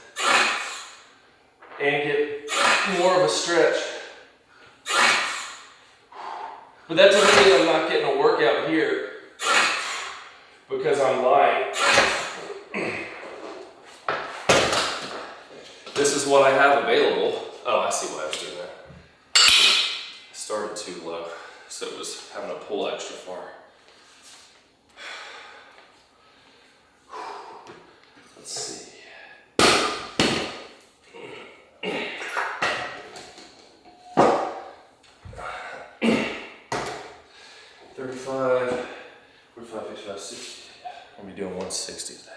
and get more of a stretch. But that doesn't mean I'm not getting a workout here because I'm lying. This is what I have available. Oh, I see why I was doing that. I started too low, so it was having to pull extra far. Let's see. 35, 45, 55, 60. I'm gonna be doing 160 today.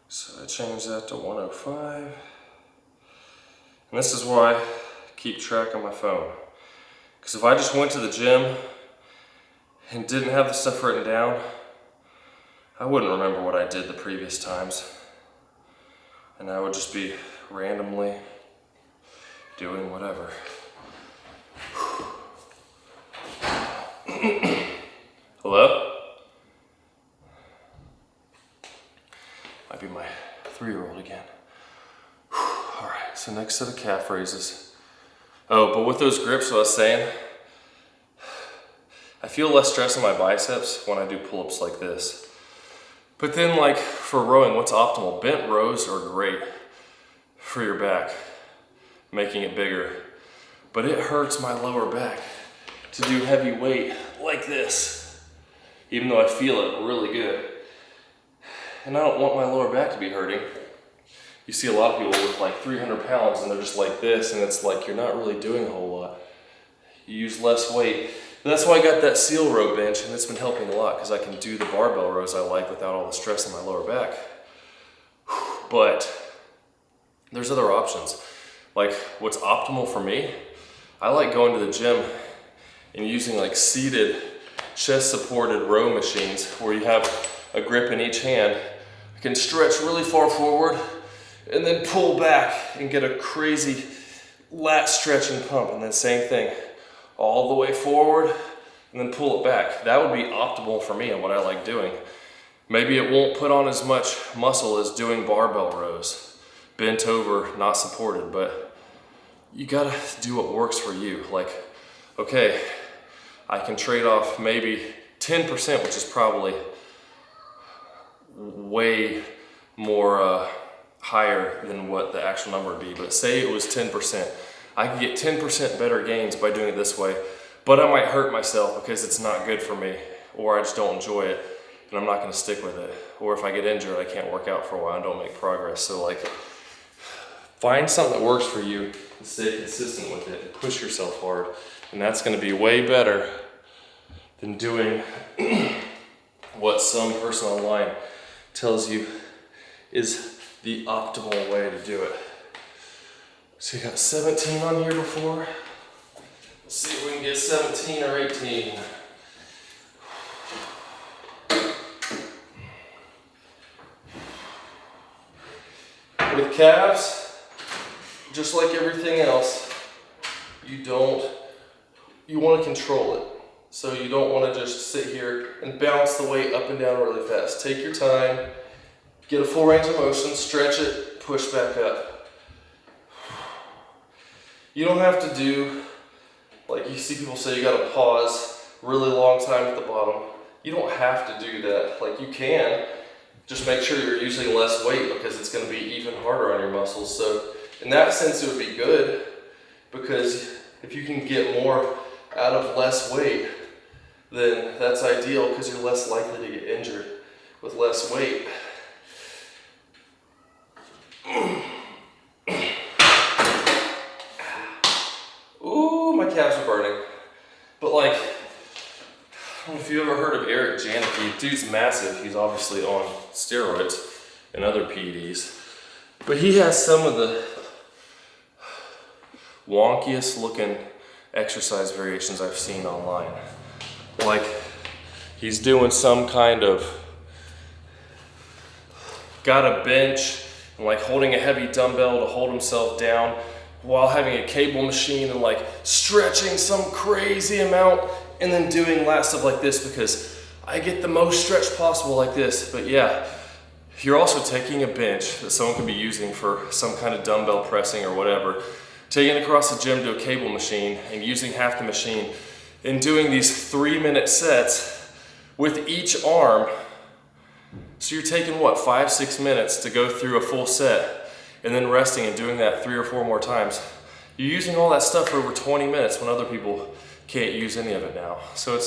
So I changed that to 105. And this is where I keep track on my phone. Because if I just went to the gym and didn't have the stuff written down, I wouldn't remember what I did the previous times. And I would just be randomly doing whatever. Hello? Might be my 3-year-old again. Alright, so next set of calf raises. Oh, but with those grips, what I was saying, I feel less stress on my biceps when I do pull-ups like this. But then, like, for rowing, what's optimal? Bent rows are great for your back, making it bigger. But it hurts my lower back to do heavy weight like this, even though I feel it really good. And I don't want my lower back to be hurting. You see a lot of people with like 300 pounds and they're just like this, and it's like you're not really doing a whole lot. You use less weight. And that's why I got that seal row bench, and it's been helping a lot because I can do the barbell rows I like without all the stress in my lower back. But there's other options. Like, what's optimal for me, I like going to the gym and using like seated chest supported row machines where you have a grip in each hand. I can stretch really far forward and then pull back and get a crazy lat stretch and pump, and then same thing, all the way forward and then pull it back. That would be optimal for me and what I like doing. Maybe it won't put on as much muscle as doing barbell rows, bent over, not supported, but you gotta do what works for you. Like, okay, I can trade off maybe 10%, which is probably way more higher than what the actual number would be, but say it was 10%. I can get 10% better gains by doing it this way, but I might hurt myself because it's not good for me, or I just don't enjoy it and I'm not gonna stick with it. Or if I get injured, I can't work out for a while and don't make progress. So like, find something that works for you and stay consistent with it and push yourself hard. And that's gonna be way better than doing what some person online tells you is the optimal way to do it. So you got 17 on here before. Let's see if we can get 17 or 18. With calves, just like everything else, you want to control it. So you don't want to just sit here and bounce the weight up and down really fast. Take your time, get a full range of motion, stretch it, push back up. You don't have to do, like you see people say you got to pause really long time at the bottom. You don't have to do that. Like, you can, just make sure you're using less weight because it's going to be even harder on your muscles. So in that sense, it would be good, because if you can get more out of less weight, then that's ideal because you're less likely to get injured with less weight. Ooh, my calves are burning. But like, I don't know if you ever heard of Eric Janicki. Dude's massive. He's obviously on steroids and other PEDs. But he has some of the wonkiest looking exercise variations I've seen online. Like, he's doing some kind of, got a bench and like holding a heavy dumbbell to hold himself down while having a cable machine and like stretching some crazy amount and then doing last stuff like this because I get the most stretch possible like this. But yeah, you're also taking a bench that someone could be using for some kind of dumbbell pressing or whatever, taking it across the gym to a cable machine and using half the machine and doing these 3-minute sets with each arm. So you're taking what, 5-6 minutes to go through a full set and then resting and doing that 3 or 4 more times. You're using all that stuff for over 20 minutes when other people can't use any of it now. So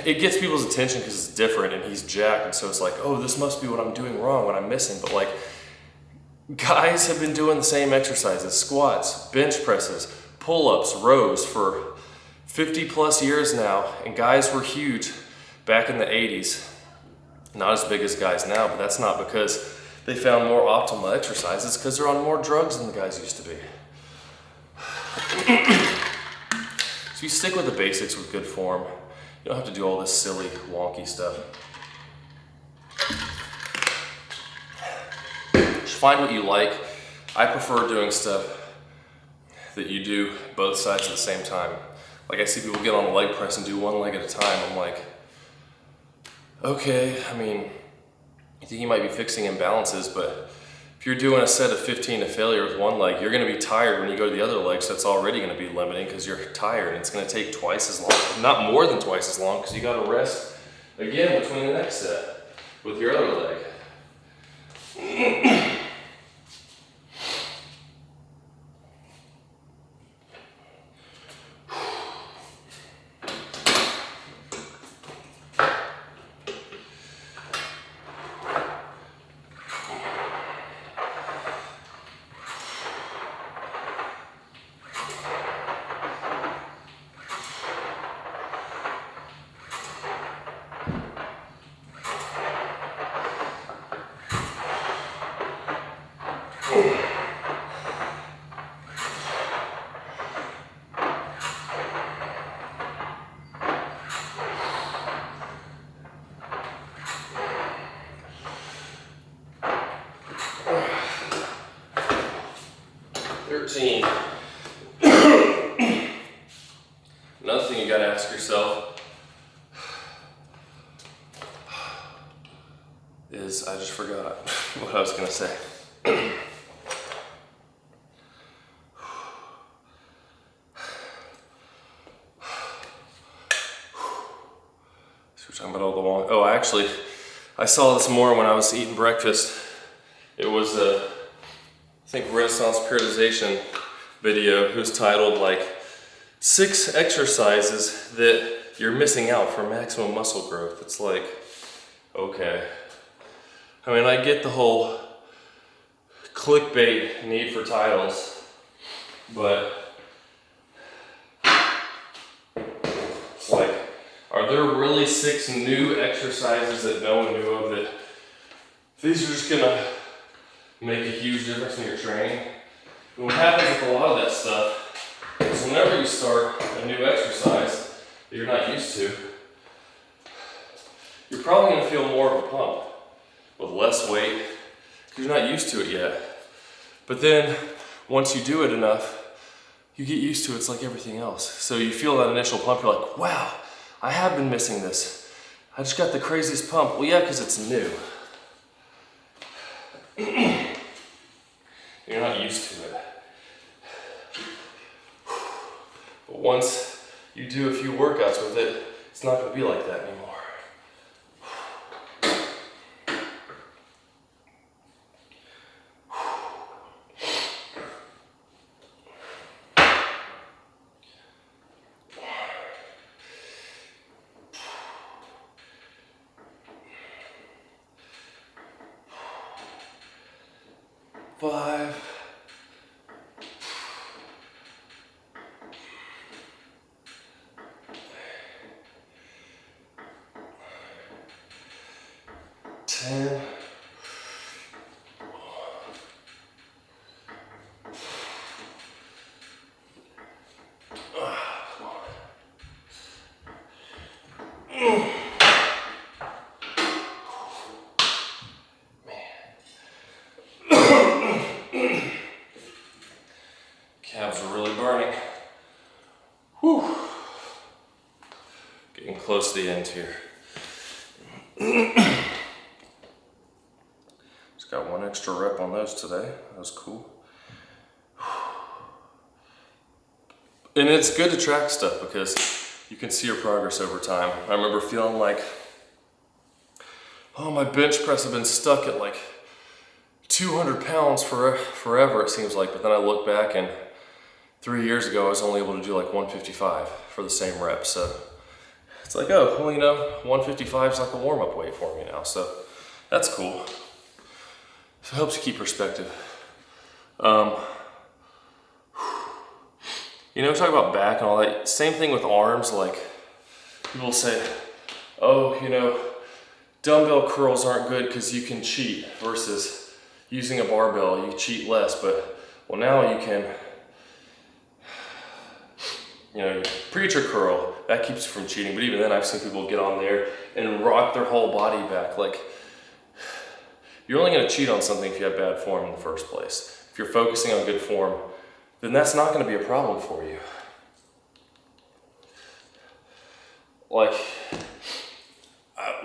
it gets people's attention because it's different and he's jacked, and so it's like, oh, this must be what I'm doing wrong, what I'm missing. But like, guys have been doing the same exercises, squats, bench presses, pull-ups, rows for 50 plus years now, and guys were huge back in the 80s. Not as big as guys now, but that's not because they found more optimal exercises, because they're on more drugs than the guys used to be. So you stick with the basics with good form. You don't have to do all this silly, wonky stuff. Just find what you like. I prefer doing stuff that you do both sides at the same time. Like, I see people get on a leg press and do one leg at a time. I'm like, okay, I mean, you think you might be fixing imbalances, but if you're doing a set of 15 to failure with one leg, you're gonna be tired when you go to the other leg, so that's already gonna be limiting because you're tired, and it's gonna take twice as long, not more than twice as long, because you gotta rest again between the next set with your other leg. 13. Another thing you gotta ask yourself is, I just forgot what I was gonna say. So we're talking about all the long, oh, actually, I saw this more when I was eating breakfast. It was a, I think, Renaissance periodization video who's titled like 6 exercises that you're missing out for maximum muscle growth. It's like, okay. I mean, I get the whole clickbait need for titles, but it's like, are there really 6 new exercises that no one knew of that these are just gonna make a huge difference in your training? And what happens with a lot of that stuff is whenever you start a new exercise that you're not used to, you're probably gonna feel more of a pump with less weight because you're not used to it yet. But then once you do it enough, you get used to it. It's like everything else. So you feel that initial pump, you're like, wow, I have been missing this. I just got the craziest pump. Well, yeah, because it's new. You're not used to it. But once you do a few workouts with it, it's not going to be like that anymore. close to the end here. Just got one extra rep on those today. That was cool. And it's good to track stuff because you can see your progress over time. I remember feeling like, oh, my bench press has been stuck at like 200 pounds forever, it seems like. But then I look back and 3 years ago, I was only able to do like 155 for the same rep. So it's like, oh, well, you know, 155 is like a warm-up weight for me now. So that's cool. So it helps you keep perspective. You know, we talk about back and all that. Same thing with arms. Like, people say, oh, you know, dumbbell curls aren't good because you can cheat versus using a barbell, you cheat less. But, well, now you can, you know, preacher curl, that keeps you from cheating. But even then, I've seen people get on there and rock their whole body back. Like, you're only going to cheat on something if you have bad form in the first place. If you're focusing on good form, then that's not going to be a problem for you. Like,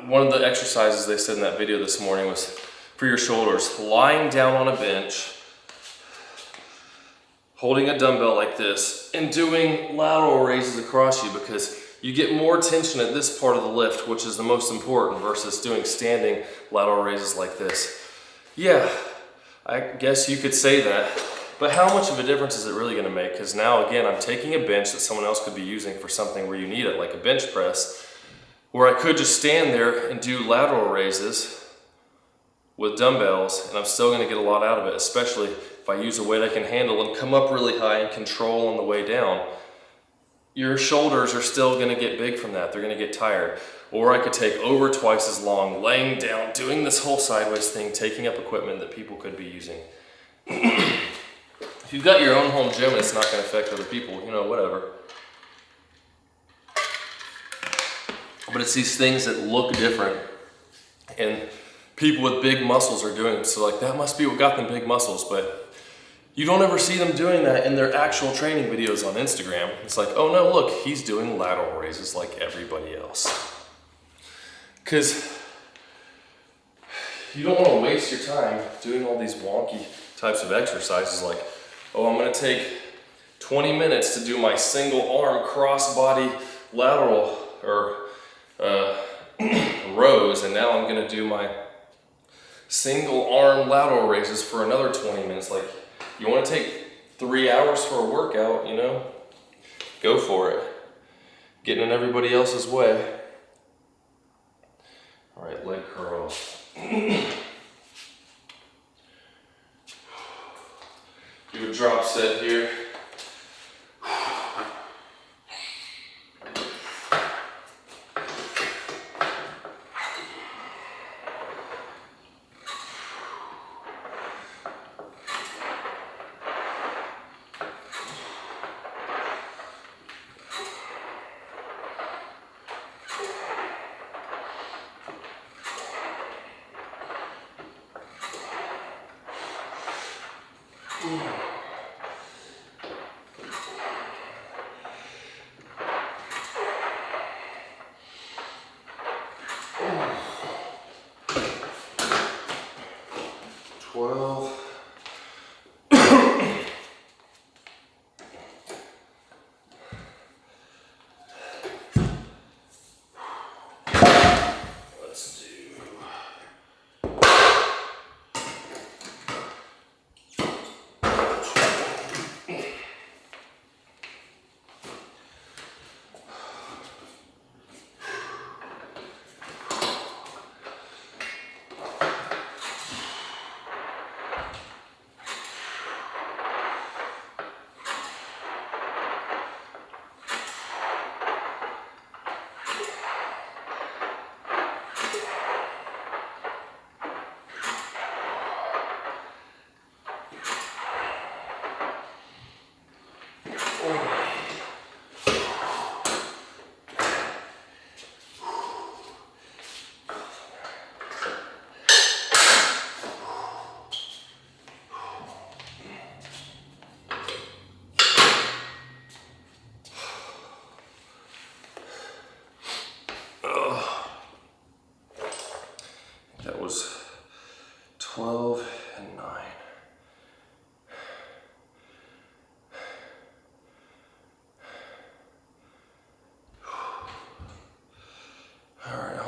one of the exercises they said in that video this morning was for your shoulders, lying down on a bench, holding a dumbbell like this, and doing lateral raises across you, because you get more tension at this part of the lift, which is the most important, versus doing standing lateral raises like this. Yeah, I guess you could say that. But how much of a difference is it really going to make? Because now, again, I'm taking a bench that someone else could be using for something where you need it, like a bench press, where I could just stand there and do lateral raises with dumbbells, and I'm still going to get a lot out of it, especially if I use a weight I can handle and come up really high and control on the way down. Your shoulders are still going to get big from that. They're going to get tired. Or I could take over twice as long, laying down, doing this whole sideways thing, taking up equipment that people could be using. If you've got your own home gym and it's not going to affect other people, you know, whatever. But it's these things that look different, and people with big muscles are doing it. So like, that must be what got them big muscles, but you don't ever see them doing that in their actual training videos on Instagram. It's like, oh no, look, he's doing lateral raises like everybody else. Because you don't want to waste your time doing all these wonky types of exercises like, oh, I'm going to take 20 minutes to do my single arm cross body lateral or rows, and now I'm going to do my single arm lateral raises for another 20 minutes. Like, you want to take 3 hours for a workout, you know? Go for it. Getting in everybody else's way. All right, leg curl. Do a drop set here.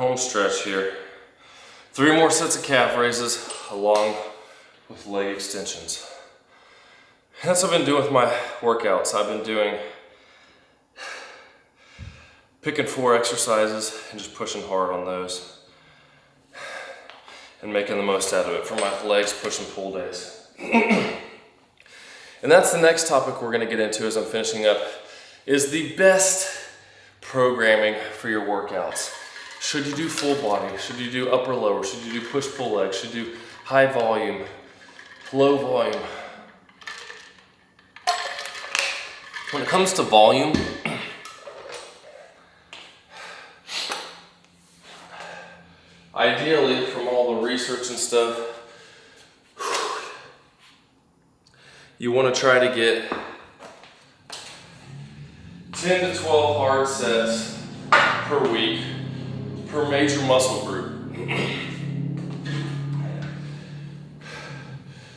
home stretch here. 3 more sets of calf raises along with leg extensions. And that's what I've been doing with my workouts. I've been picking 4 exercises and just pushing hard on those and making the most out of it for my legs push and pull days. And that's the next topic we're going to get into as I'm finishing up, is the best programming for your workouts. Should you do full body? Should you do upper lower? Should you do push pull legs? Should you do high volume, low volume? When it comes to volume, ideally, from all the research and stuff, you want to try to get 10 to 12 hard sets per week per major muscle group.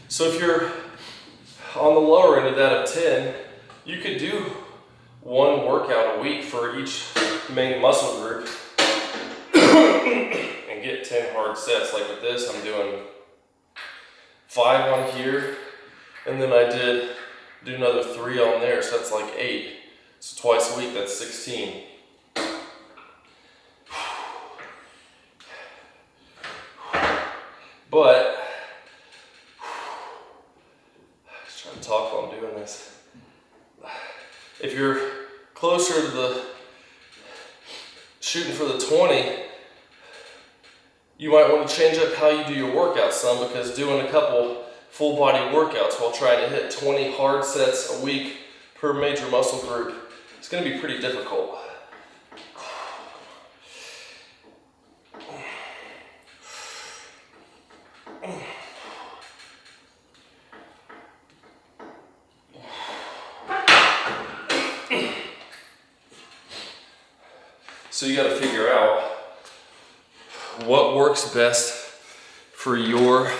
So if you're on the lower end of that of 10, you could do 1 workout a week for each main muscle group and get 10 hard sets. Like with this, I'm doing 5 on here, and then I do another 3 on there, so that's like 8. So twice a week, that's 16. But, just trying to talk while I'm doing this. If you're closer to the shooting for the 20, you might want to change up how you do your workouts some, because doing a couple full body workouts while trying to hit 20 hard sets a week per major muscle group, it's going to be pretty difficult. So you got to figure out what works best for your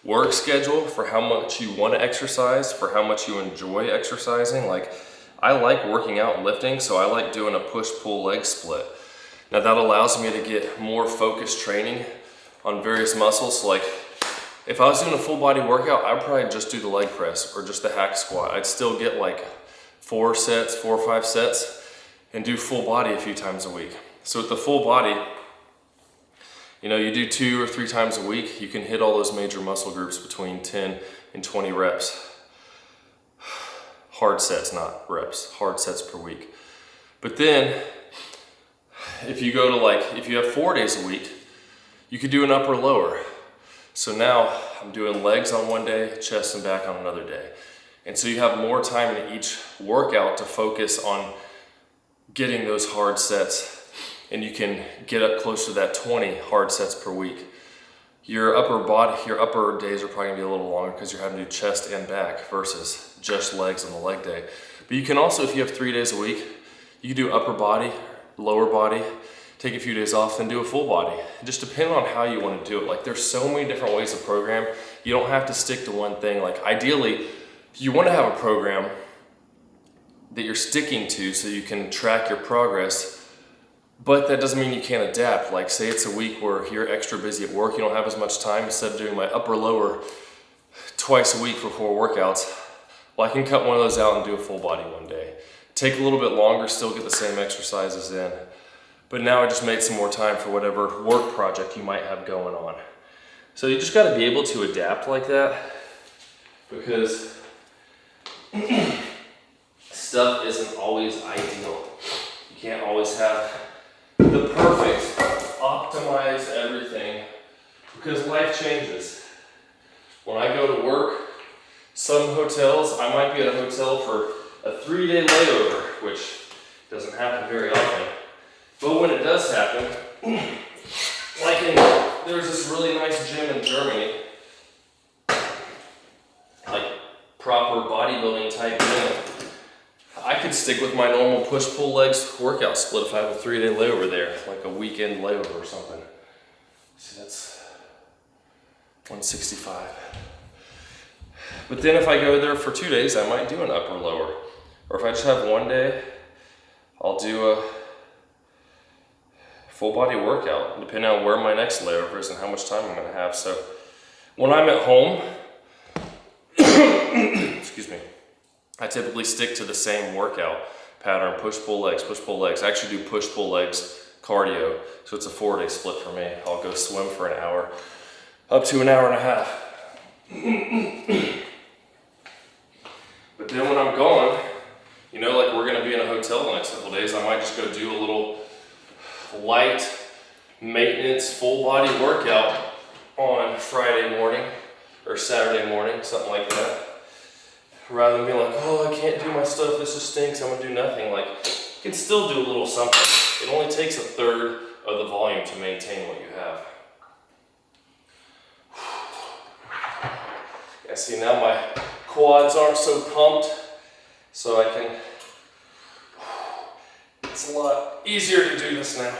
work schedule, for how much you want to exercise, for how much you enjoy exercising. Like, I like working out and lifting, so I like doing a push-pull leg split. Now that allows me to get more focused training on various muscles. So like, if I was doing a full body workout, I'd probably just do the leg press or just the hack squat. I'd still get like 4 or 5 sets and do full body a few times a week. So with the full body, you know, you do 2 or 3 times a week, you can hit all those major muscle groups between 10 and 20 reps. Hard sets, not reps, hard sets per week. But then, if you go to if you have 4 days a week, you could do an upper lower. So now I'm doing legs on one day, chest and back on another day. And so you have more time in each workout to focus on getting those hard sets, and you can get up close to that 20 hard sets per week. Your upper days are probably gonna be a little longer because you're having to do chest and back versus just legs on the leg day. But you can also, if you have 3 days a week, you can do upper body, lower body, take a few days off, then do a full body. Just depending on how you want to do it. Like, there's so many different ways to program. You don't have to stick to one thing. Like, ideally, you want to have a program that you're sticking to so you can track your progress, but that doesn't mean you can't adapt. Like, say it's a week where you're extra busy at work, you don't have as much time. Instead of doing my upper lower twice a week for 4 workouts, well, I can cut one of those out and do a full body one day. Take a little bit longer, still get the same exercises in. But now I just made some more time for whatever work project you might have going on. So you just got to be able to adapt like that, because stuff isn't always ideal. You can't always have the perfect, optimize everything, because life changes. When I go to work, some hotels, I might be at a hotel for a 3-day layover, which doesn't happen very often. But when it does happen, there's this really nice gym in Germany, like proper bodybuilding type gym. I could stick with my normal push-pull legs workout split if I have a 3-day layover there, like a weekend layover or something. See, that's 165. But then if I go there for 2 days, I might do an upper lower. Or if I just have 1 day, I'll do a full body workout, depending on where my next layover is and how much time I'm gonna have. So when I'm at home, excuse me, I typically stick to the same workout pattern, push-pull legs, push-pull legs. I actually do push-pull legs cardio, so it's a 4-day split for me. I'll go swim for an hour, up to an hour and a half. But then when I'm gone, you know, like we're gonna be in a hotel the next couple days, I might just go do a little light maintenance full body workout on Friday morning or Saturday morning, something like that. Rather than being like, oh, I can't do my stuff, this just stinks, I'm gonna do nothing. Like, you can still do a little something. It only takes 1/3 of the volume to maintain what you have. Yeah, see, now my quads aren't so pumped, so I can, it's a lot easier to do this now.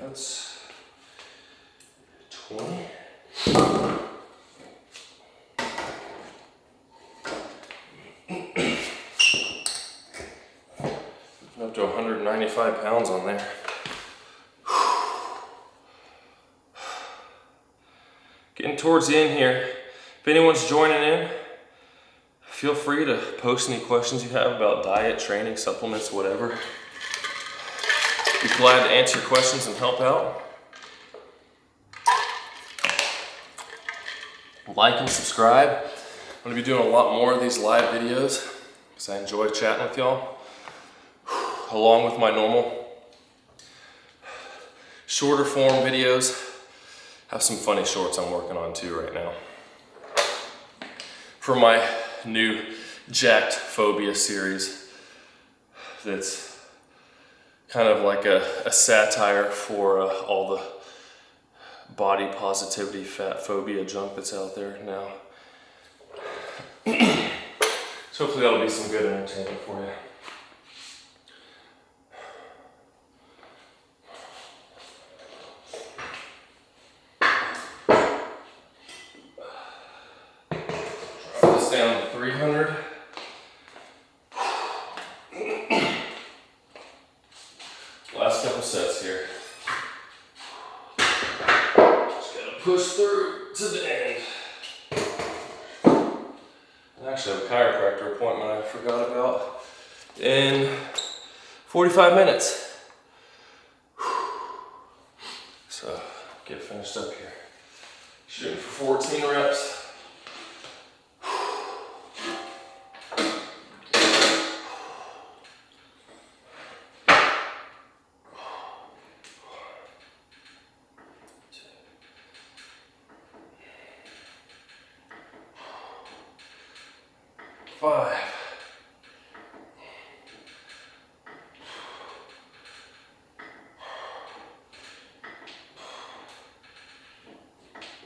That's 20. Up to 195 pounds on there. Getting towards the end here. If anyone's joining in, feel free to post any questions you have about diet, training, supplements, whatever. Be glad to answer your questions and help out. Like and subscribe. I'm gonna be doing a lot more of these live videos because I enjoy chatting with y'all, along with my normal shorter form videos. Have some funny shorts I'm working on too right now for my new Jacked Phobia series. That's kind of like a satire for all the body positivity, fat phobia junk that's out there now. So hopefully that'll be some good entertainment for you. Drop this down to 300. Last couple sets here. Just gotta push through to the end. I actually have a chiropractor appointment I forgot about in 45 minutes. So, get finished up here. Shooting for 14 reps. Five.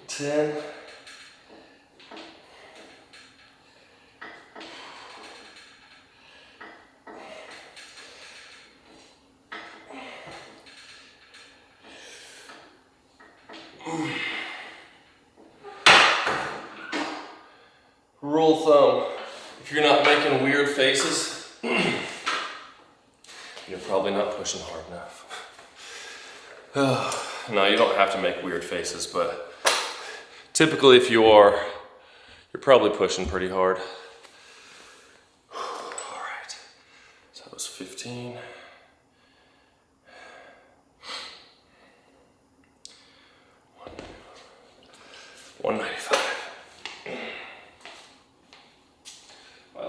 10. 'Rule of thumb, if you're not making weird faces, you're probably not pushing hard enough. No, you don't have to make weird faces, but typically if you are, you're probably pushing pretty hard. All right, so that was 15.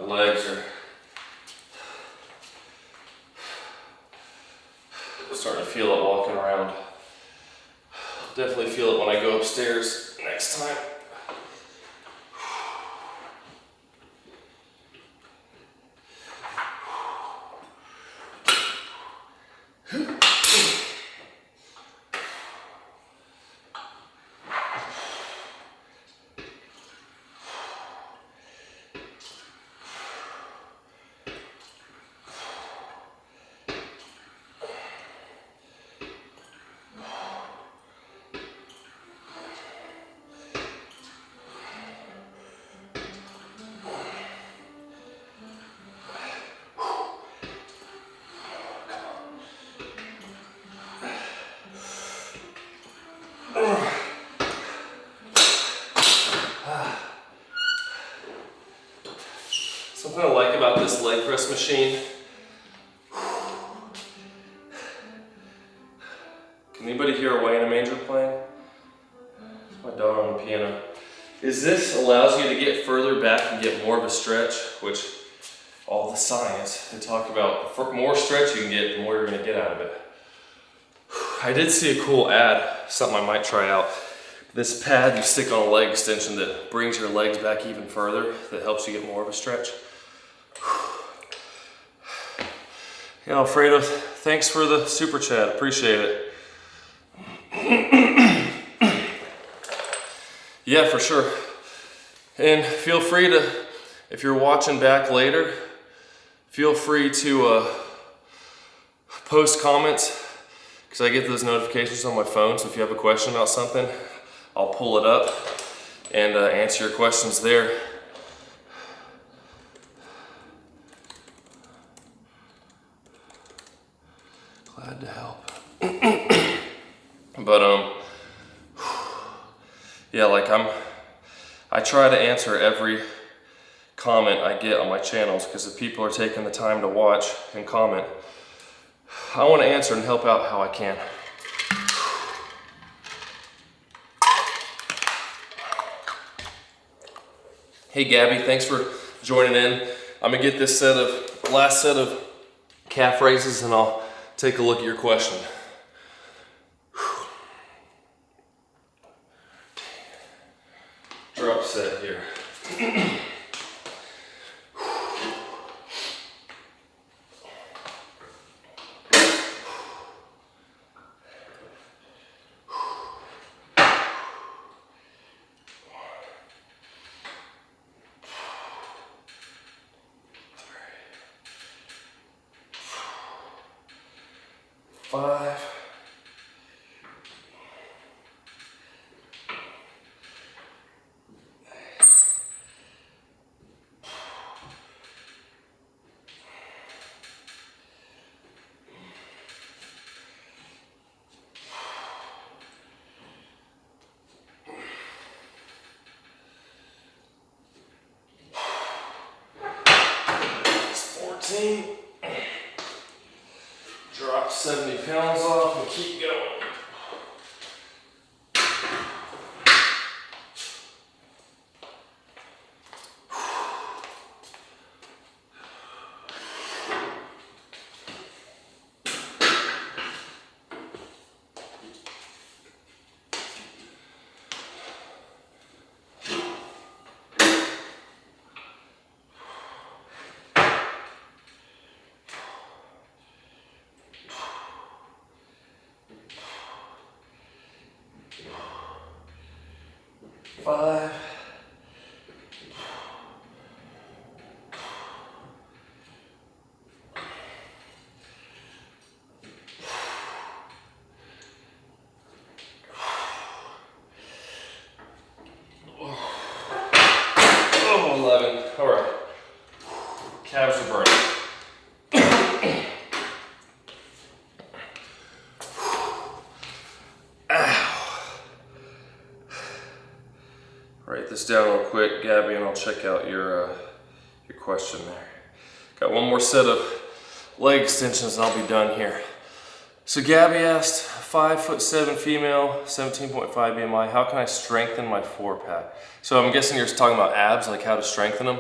Legs are starting to feel it walking around. definitely feel it when I go upstairs next time. Something I like about this leg press machine. Can anybody hear a Wayne Manger playing? It's my daughter on the piano. Is this allows you to get further back and get more of a stretch, which all the science they talk about, the more stretch you can get, the more you're going to get out of it. I did see a cool ad, something I might try out. This pad you stick on a leg extension that brings your legs back even further, that helps you get more of a stretch. Yeah, Alfredo, thanks for the super chat, appreciate it. Yeah, for sure. And feel free to, if you're watching back later, feel free to post comments, because I get those notifications on my phone, so if you have a question about something, I'll pull it up and answer your questions there. Glad to help. But yeah, like I try to answer every comment I get on my channels, because if people are taking the time to watch and comment, I want to answer and help out how I can. Hey Gabby, thanks for joining in. I'm gonna get this last set of calf raises, and I'll take a look at your question. Drop set here. 5. Drop 70 pounds off and keep going. Five. Oh, 11. All right. Calves are burning. Write this down real quick, Gabby, and I'll check out your question there. Got one more set of leg extensions and I'll be done here. So Gabby asked, 5'7" female, 17.5 BMI, how can I strengthen my 4-pack? So I'm guessing you're talking about abs, like how to strengthen them.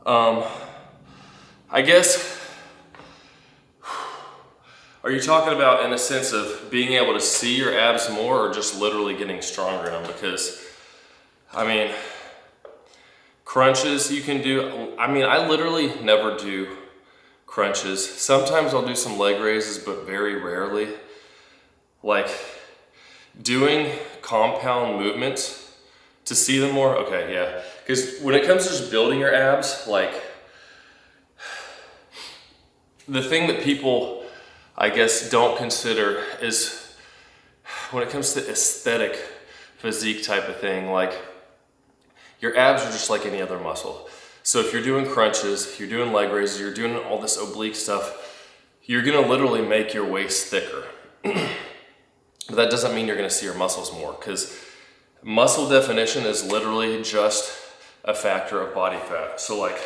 I guess, Are you talking about in a sense of being able to see your abs more, or just literally getting stronger in them? Because, I mean, crunches you can do. I mean, I literally never do crunches. Sometimes I'll do some leg raises, but very rarely. Like, doing compound movements to see them more, okay, yeah. Because when it comes to just building your abs, like, the thing that people, I guess, don't consider is when it comes to aesthetic physique type of thing, like, your abs are just like any other muscle. So if you're doing crunches, you're doing leg raises, you're doing all this oblique stuff, you're gonna literally make your waist thicker. But that doesn't mean you're gonna see your muscles more, because muscle definition is literally just a factor of body fat. So like,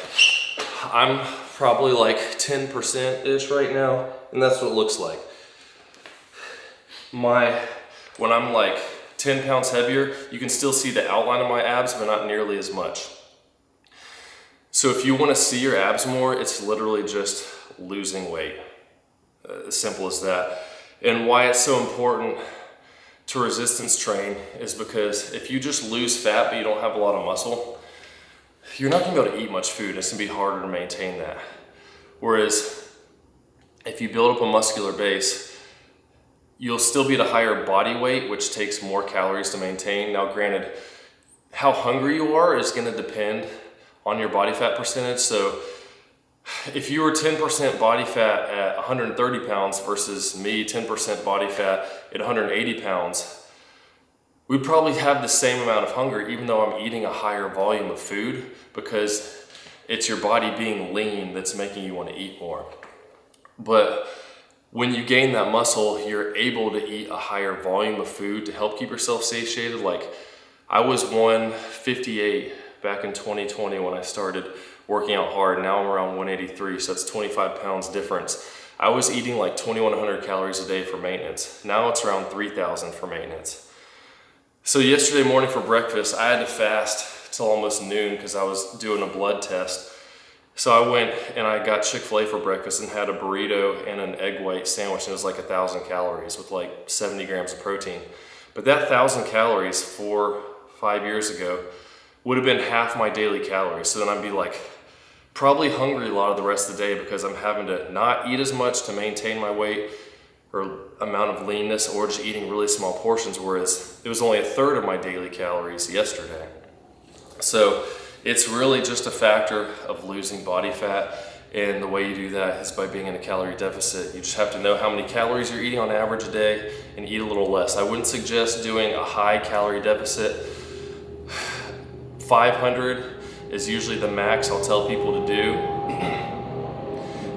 I'm probably like 10%-ish right now, and that's what it looks like. When I'm like 10 pounds heavier, you can still see the outline of my abs, but not nearly as much. So if you wanna see your abs more, it's literally just losing weight. As simple as that. And why it's so important to resistance train is because if you just lose fat but you don't have a lot of muscle, you're not gonna be able to eat much food. It's gonna be harder to maintain that. Whereas if you build up a muscular base, you'll still be at a higher body weight, which takes more calories to maintain. Now granted, how hungry you are is gonna depend on your body fat percentage. So if you were 10% body fat at 130 pounds versus me 10% body fat at 180 pounds, we'd probably have the same amount of hunger, even though I'm eating a higher volume of food, because it's your body being lean that's making you want to eat more. But when you gain that muscle, you're able to eat a higher volume of food to help keep yourself satiated. Like, I was 158 back in 2020 when I started working out hard. Now I'm around 183, so that's 25 pounds difference. I was eating like 2,100 calories a day for maintenance. Now it's around 3,000 for maintenance. So yesterday morning for breakfast, I had to fast till almost noon because I was doing a blood test. So I went and I got Chick-fil-A for breakfast and had a burrito and an egg white sandwich, and it was like 1,000 calories with like 70 grams of protein. But that 1,000 calories 4-5 years ago would have been half my daily calories. So then I'd be like probably hungry a lot of the rest of the day because I'm having to not eat as much to maintain my weight or amount of leanness, or just eating really small portions, whereas it was only 1/3 of my daily calories yesterday. So it's really just a factor of losing body fat, and the way you do that is by being in a calorie deficit. You just have to know how many calories you're eating on average a day and eat a little less. I wouldn't suggest doing a high calorie deficit. 500 is usually the max I'll tell people to do,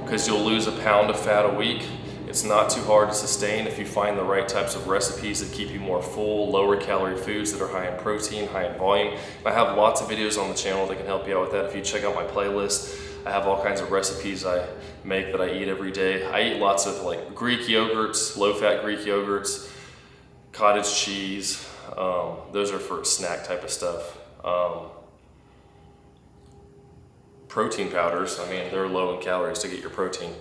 because you'll lose a pound of fat a week. It's not too hard to sustain if you find the right types of recipes that keep you more full, lower calorie foods that are high in protein, high in volume. I have lots of videos on the channel that can help you out with that. If you check out my playlist, I have all kinds of recipes I make that I eat every day. I eat lots of like Greek yogurts, low-fat Greek yogurts, cottage cheese. Those are for snack type of stuff. Protein powders, I mean, they're low in calories to get your protein.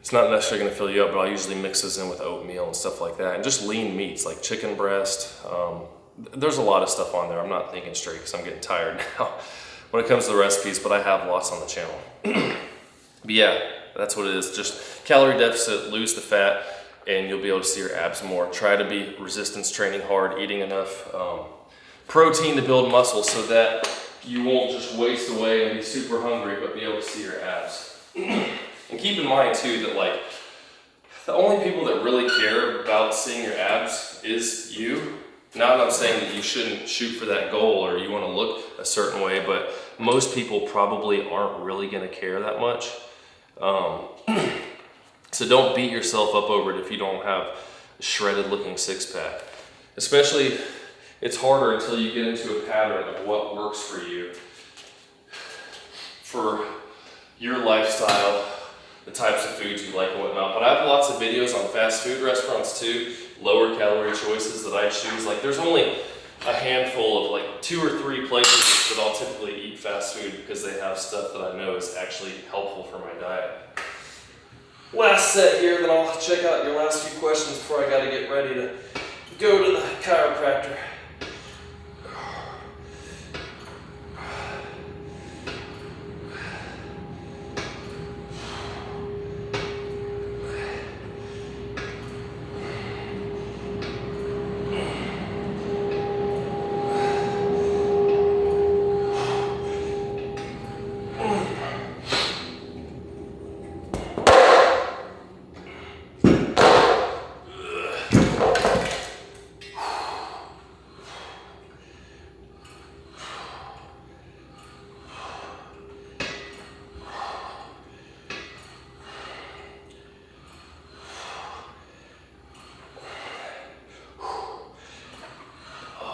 It's not necessarily gonna fill you up, but I'll usually mix this in with oatmeal and stuff like that. And just lean meats like chicken breast. There's a lot of stuff on there. I'm not thinking straight because I'm getting tired now when it comes to the recipes, but I have lots on the channel. But yeah, that's what it is. Just calorie deficit, lose the fat, and you'll be able to see your abs more. Try to be resistance training hard, eating enough protein to build muscle so that you won't just waste away and be super hungry, but be able to see your abs. And keep in mind too that like the only people that really care about seeing your abs is you. Not that I'm saying that you shouldn't shoot for that goal or you want to look a certain way, but most people probably aren't really going to care that much. So don't beat yourself up over it if you don't have a shredded looking six-pack. Especially, it's harder until you get into a pattern of what works for you, for your lifestyle, the types of foods you like and whatnot. But I have lots of videos on fast food restaurants too, lower calorie choices that I choose. Like there's only a handful of like 2 or 3 places that I'll typically eat fast food because they have stuff that I know is actually helpful for my diet. last set here, then I'll check out your last few questions before I gotta get ready to go to the chiropractor.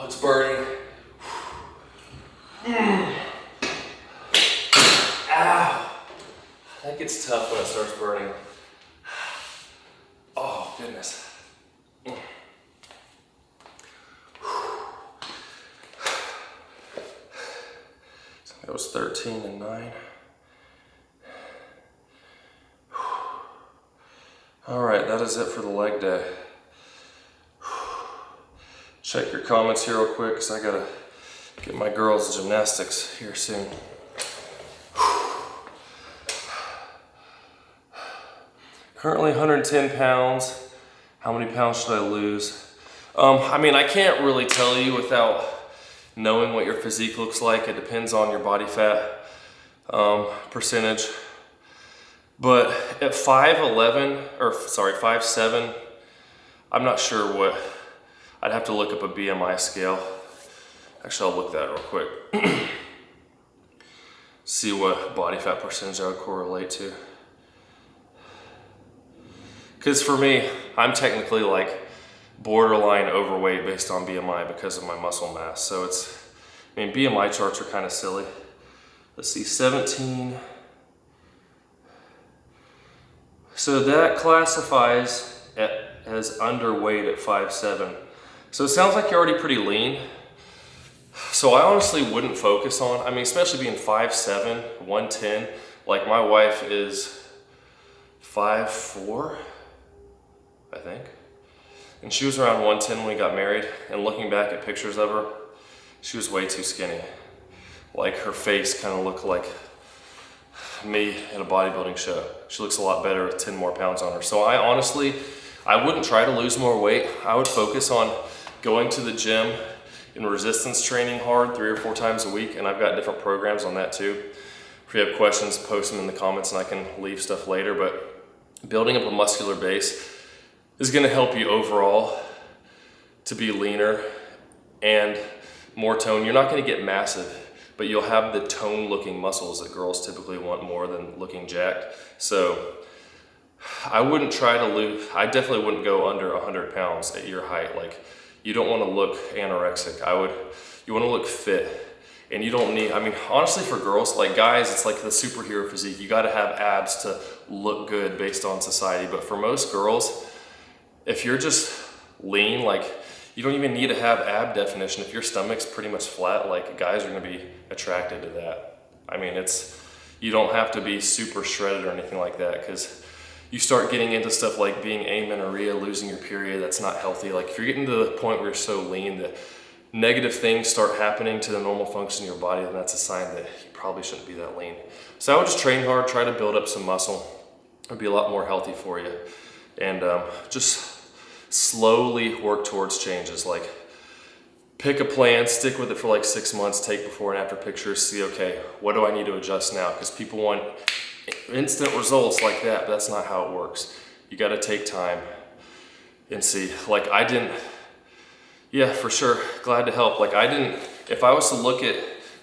It's burning. Ow. That gets tough when it starts burning. Oh, goodness. So that was 13 and 9. All right, that is it for the leg day. Check your comments here real quick because I gotta get my girls gymnastics here soon. Currently 110 pounds. How many pounds should I lose? I mean, I can't really tell you without knowing what your physique looks like. It depends on your body fat percentage. But at 5'11", or sorry, 5'7", I'm not sure what. I'd have to look up a BMI scale. Actually, I'll look that real quick. See what body fat percentage I would correlate to. Because for me, I'm technically like borderline overweight based on BMI because of my muscle mass. So it's, I mean, BMI charts are kind of silly. Let's see, 17. So that classifies as underweight at 5'7". So it sounds like you're already pretty lean. So I honestly wouldn't focus on, I mean, especially being 5'7", 110. Like my wife is 5'4", I think. And she was around 110 when we got married. And looking back at pictures of her, she was way too skinny. Like her face kind of looked like me in a bodybuilding show. She looks a lot better with 10 more pounds on her. So I honestly, I wouldn't try to lose more weight. I would focus on going to the gym and resistance training hard 3 or 4 times a week. And I've got different programs on that too. If you have questions, post them in the comments and I can leave stuff later. But building up a muscular base is gonna help you overall to be leaner and more toned. You're not gonna get massive, but you'll have the tone looking muscles that girls typically want more than looking jacked. So I wouldn't try to lose, I definitely wouldn't go under 100 pounds at your height. Like, you don't wanna look anorexic. You wanna look fit. And you don't need, I mean, honestly for girls, like guys, it's like the superhero physique. You gotta have abs to look good based on society. But for most girls, if you're just lean, like you don't even need to have ab definition. If your stomach's pretty much flat, like guys are gonna be attracted to that. I mean, you don't have to be super shredded or anything like that because you start getting into stuff like being amenorrhea, losing your period, that's not healthy. Like if you're getting to the point where you're so lean that negative things start happening to the normal function of your body, then that's a sign that you probably shouldn't be that lean. So I would just train hard, try to build up some muscle. It'd be a lot more healthy for you. And just slowly work towards changes. Like pick a plan, stick with it for like 6 months, take before and after pictures, see, okay, what do I need to adjust now? Because people want instant results like that, but that's not how it works. You got to take time and see. Like I didn't, yeah, for sure, glad to help. Like I didn't, if I was to look at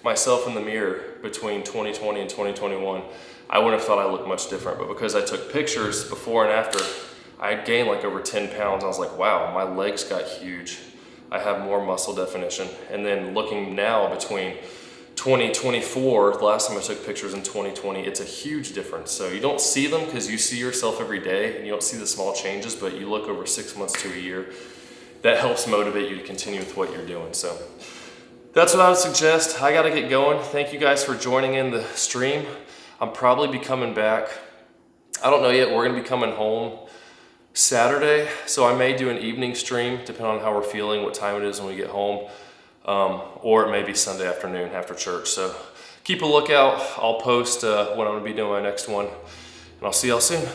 myself in the mirror between 2020 and 2021, I wouldn't have thought I looked much different. But because I took pictures before and after, I had gained like over 10 pounds. I was like, wow, my legs got huge. I have more muscle definition. And then looking now between 2024, the last time I took pictures in 2020, it's a huge difference. So you don't see them because you see yourself every day and you don't see the small changes, but you look over 6 months to a year. That helps motivate you to continue with what you're doing. So that's what I would suggest. I gotta get going. Thank you guys for joining in the stream. I'm probably be coming back I don't know yet. We're gonna be coming home Saturday, so I may do an evening stream depending on how we're feeling, what time it is when we get home, or it may be Sunday afternoon after church. So keep a lookout. I'll post when I'm gonna be doing my next one, and I'll see y'all soon.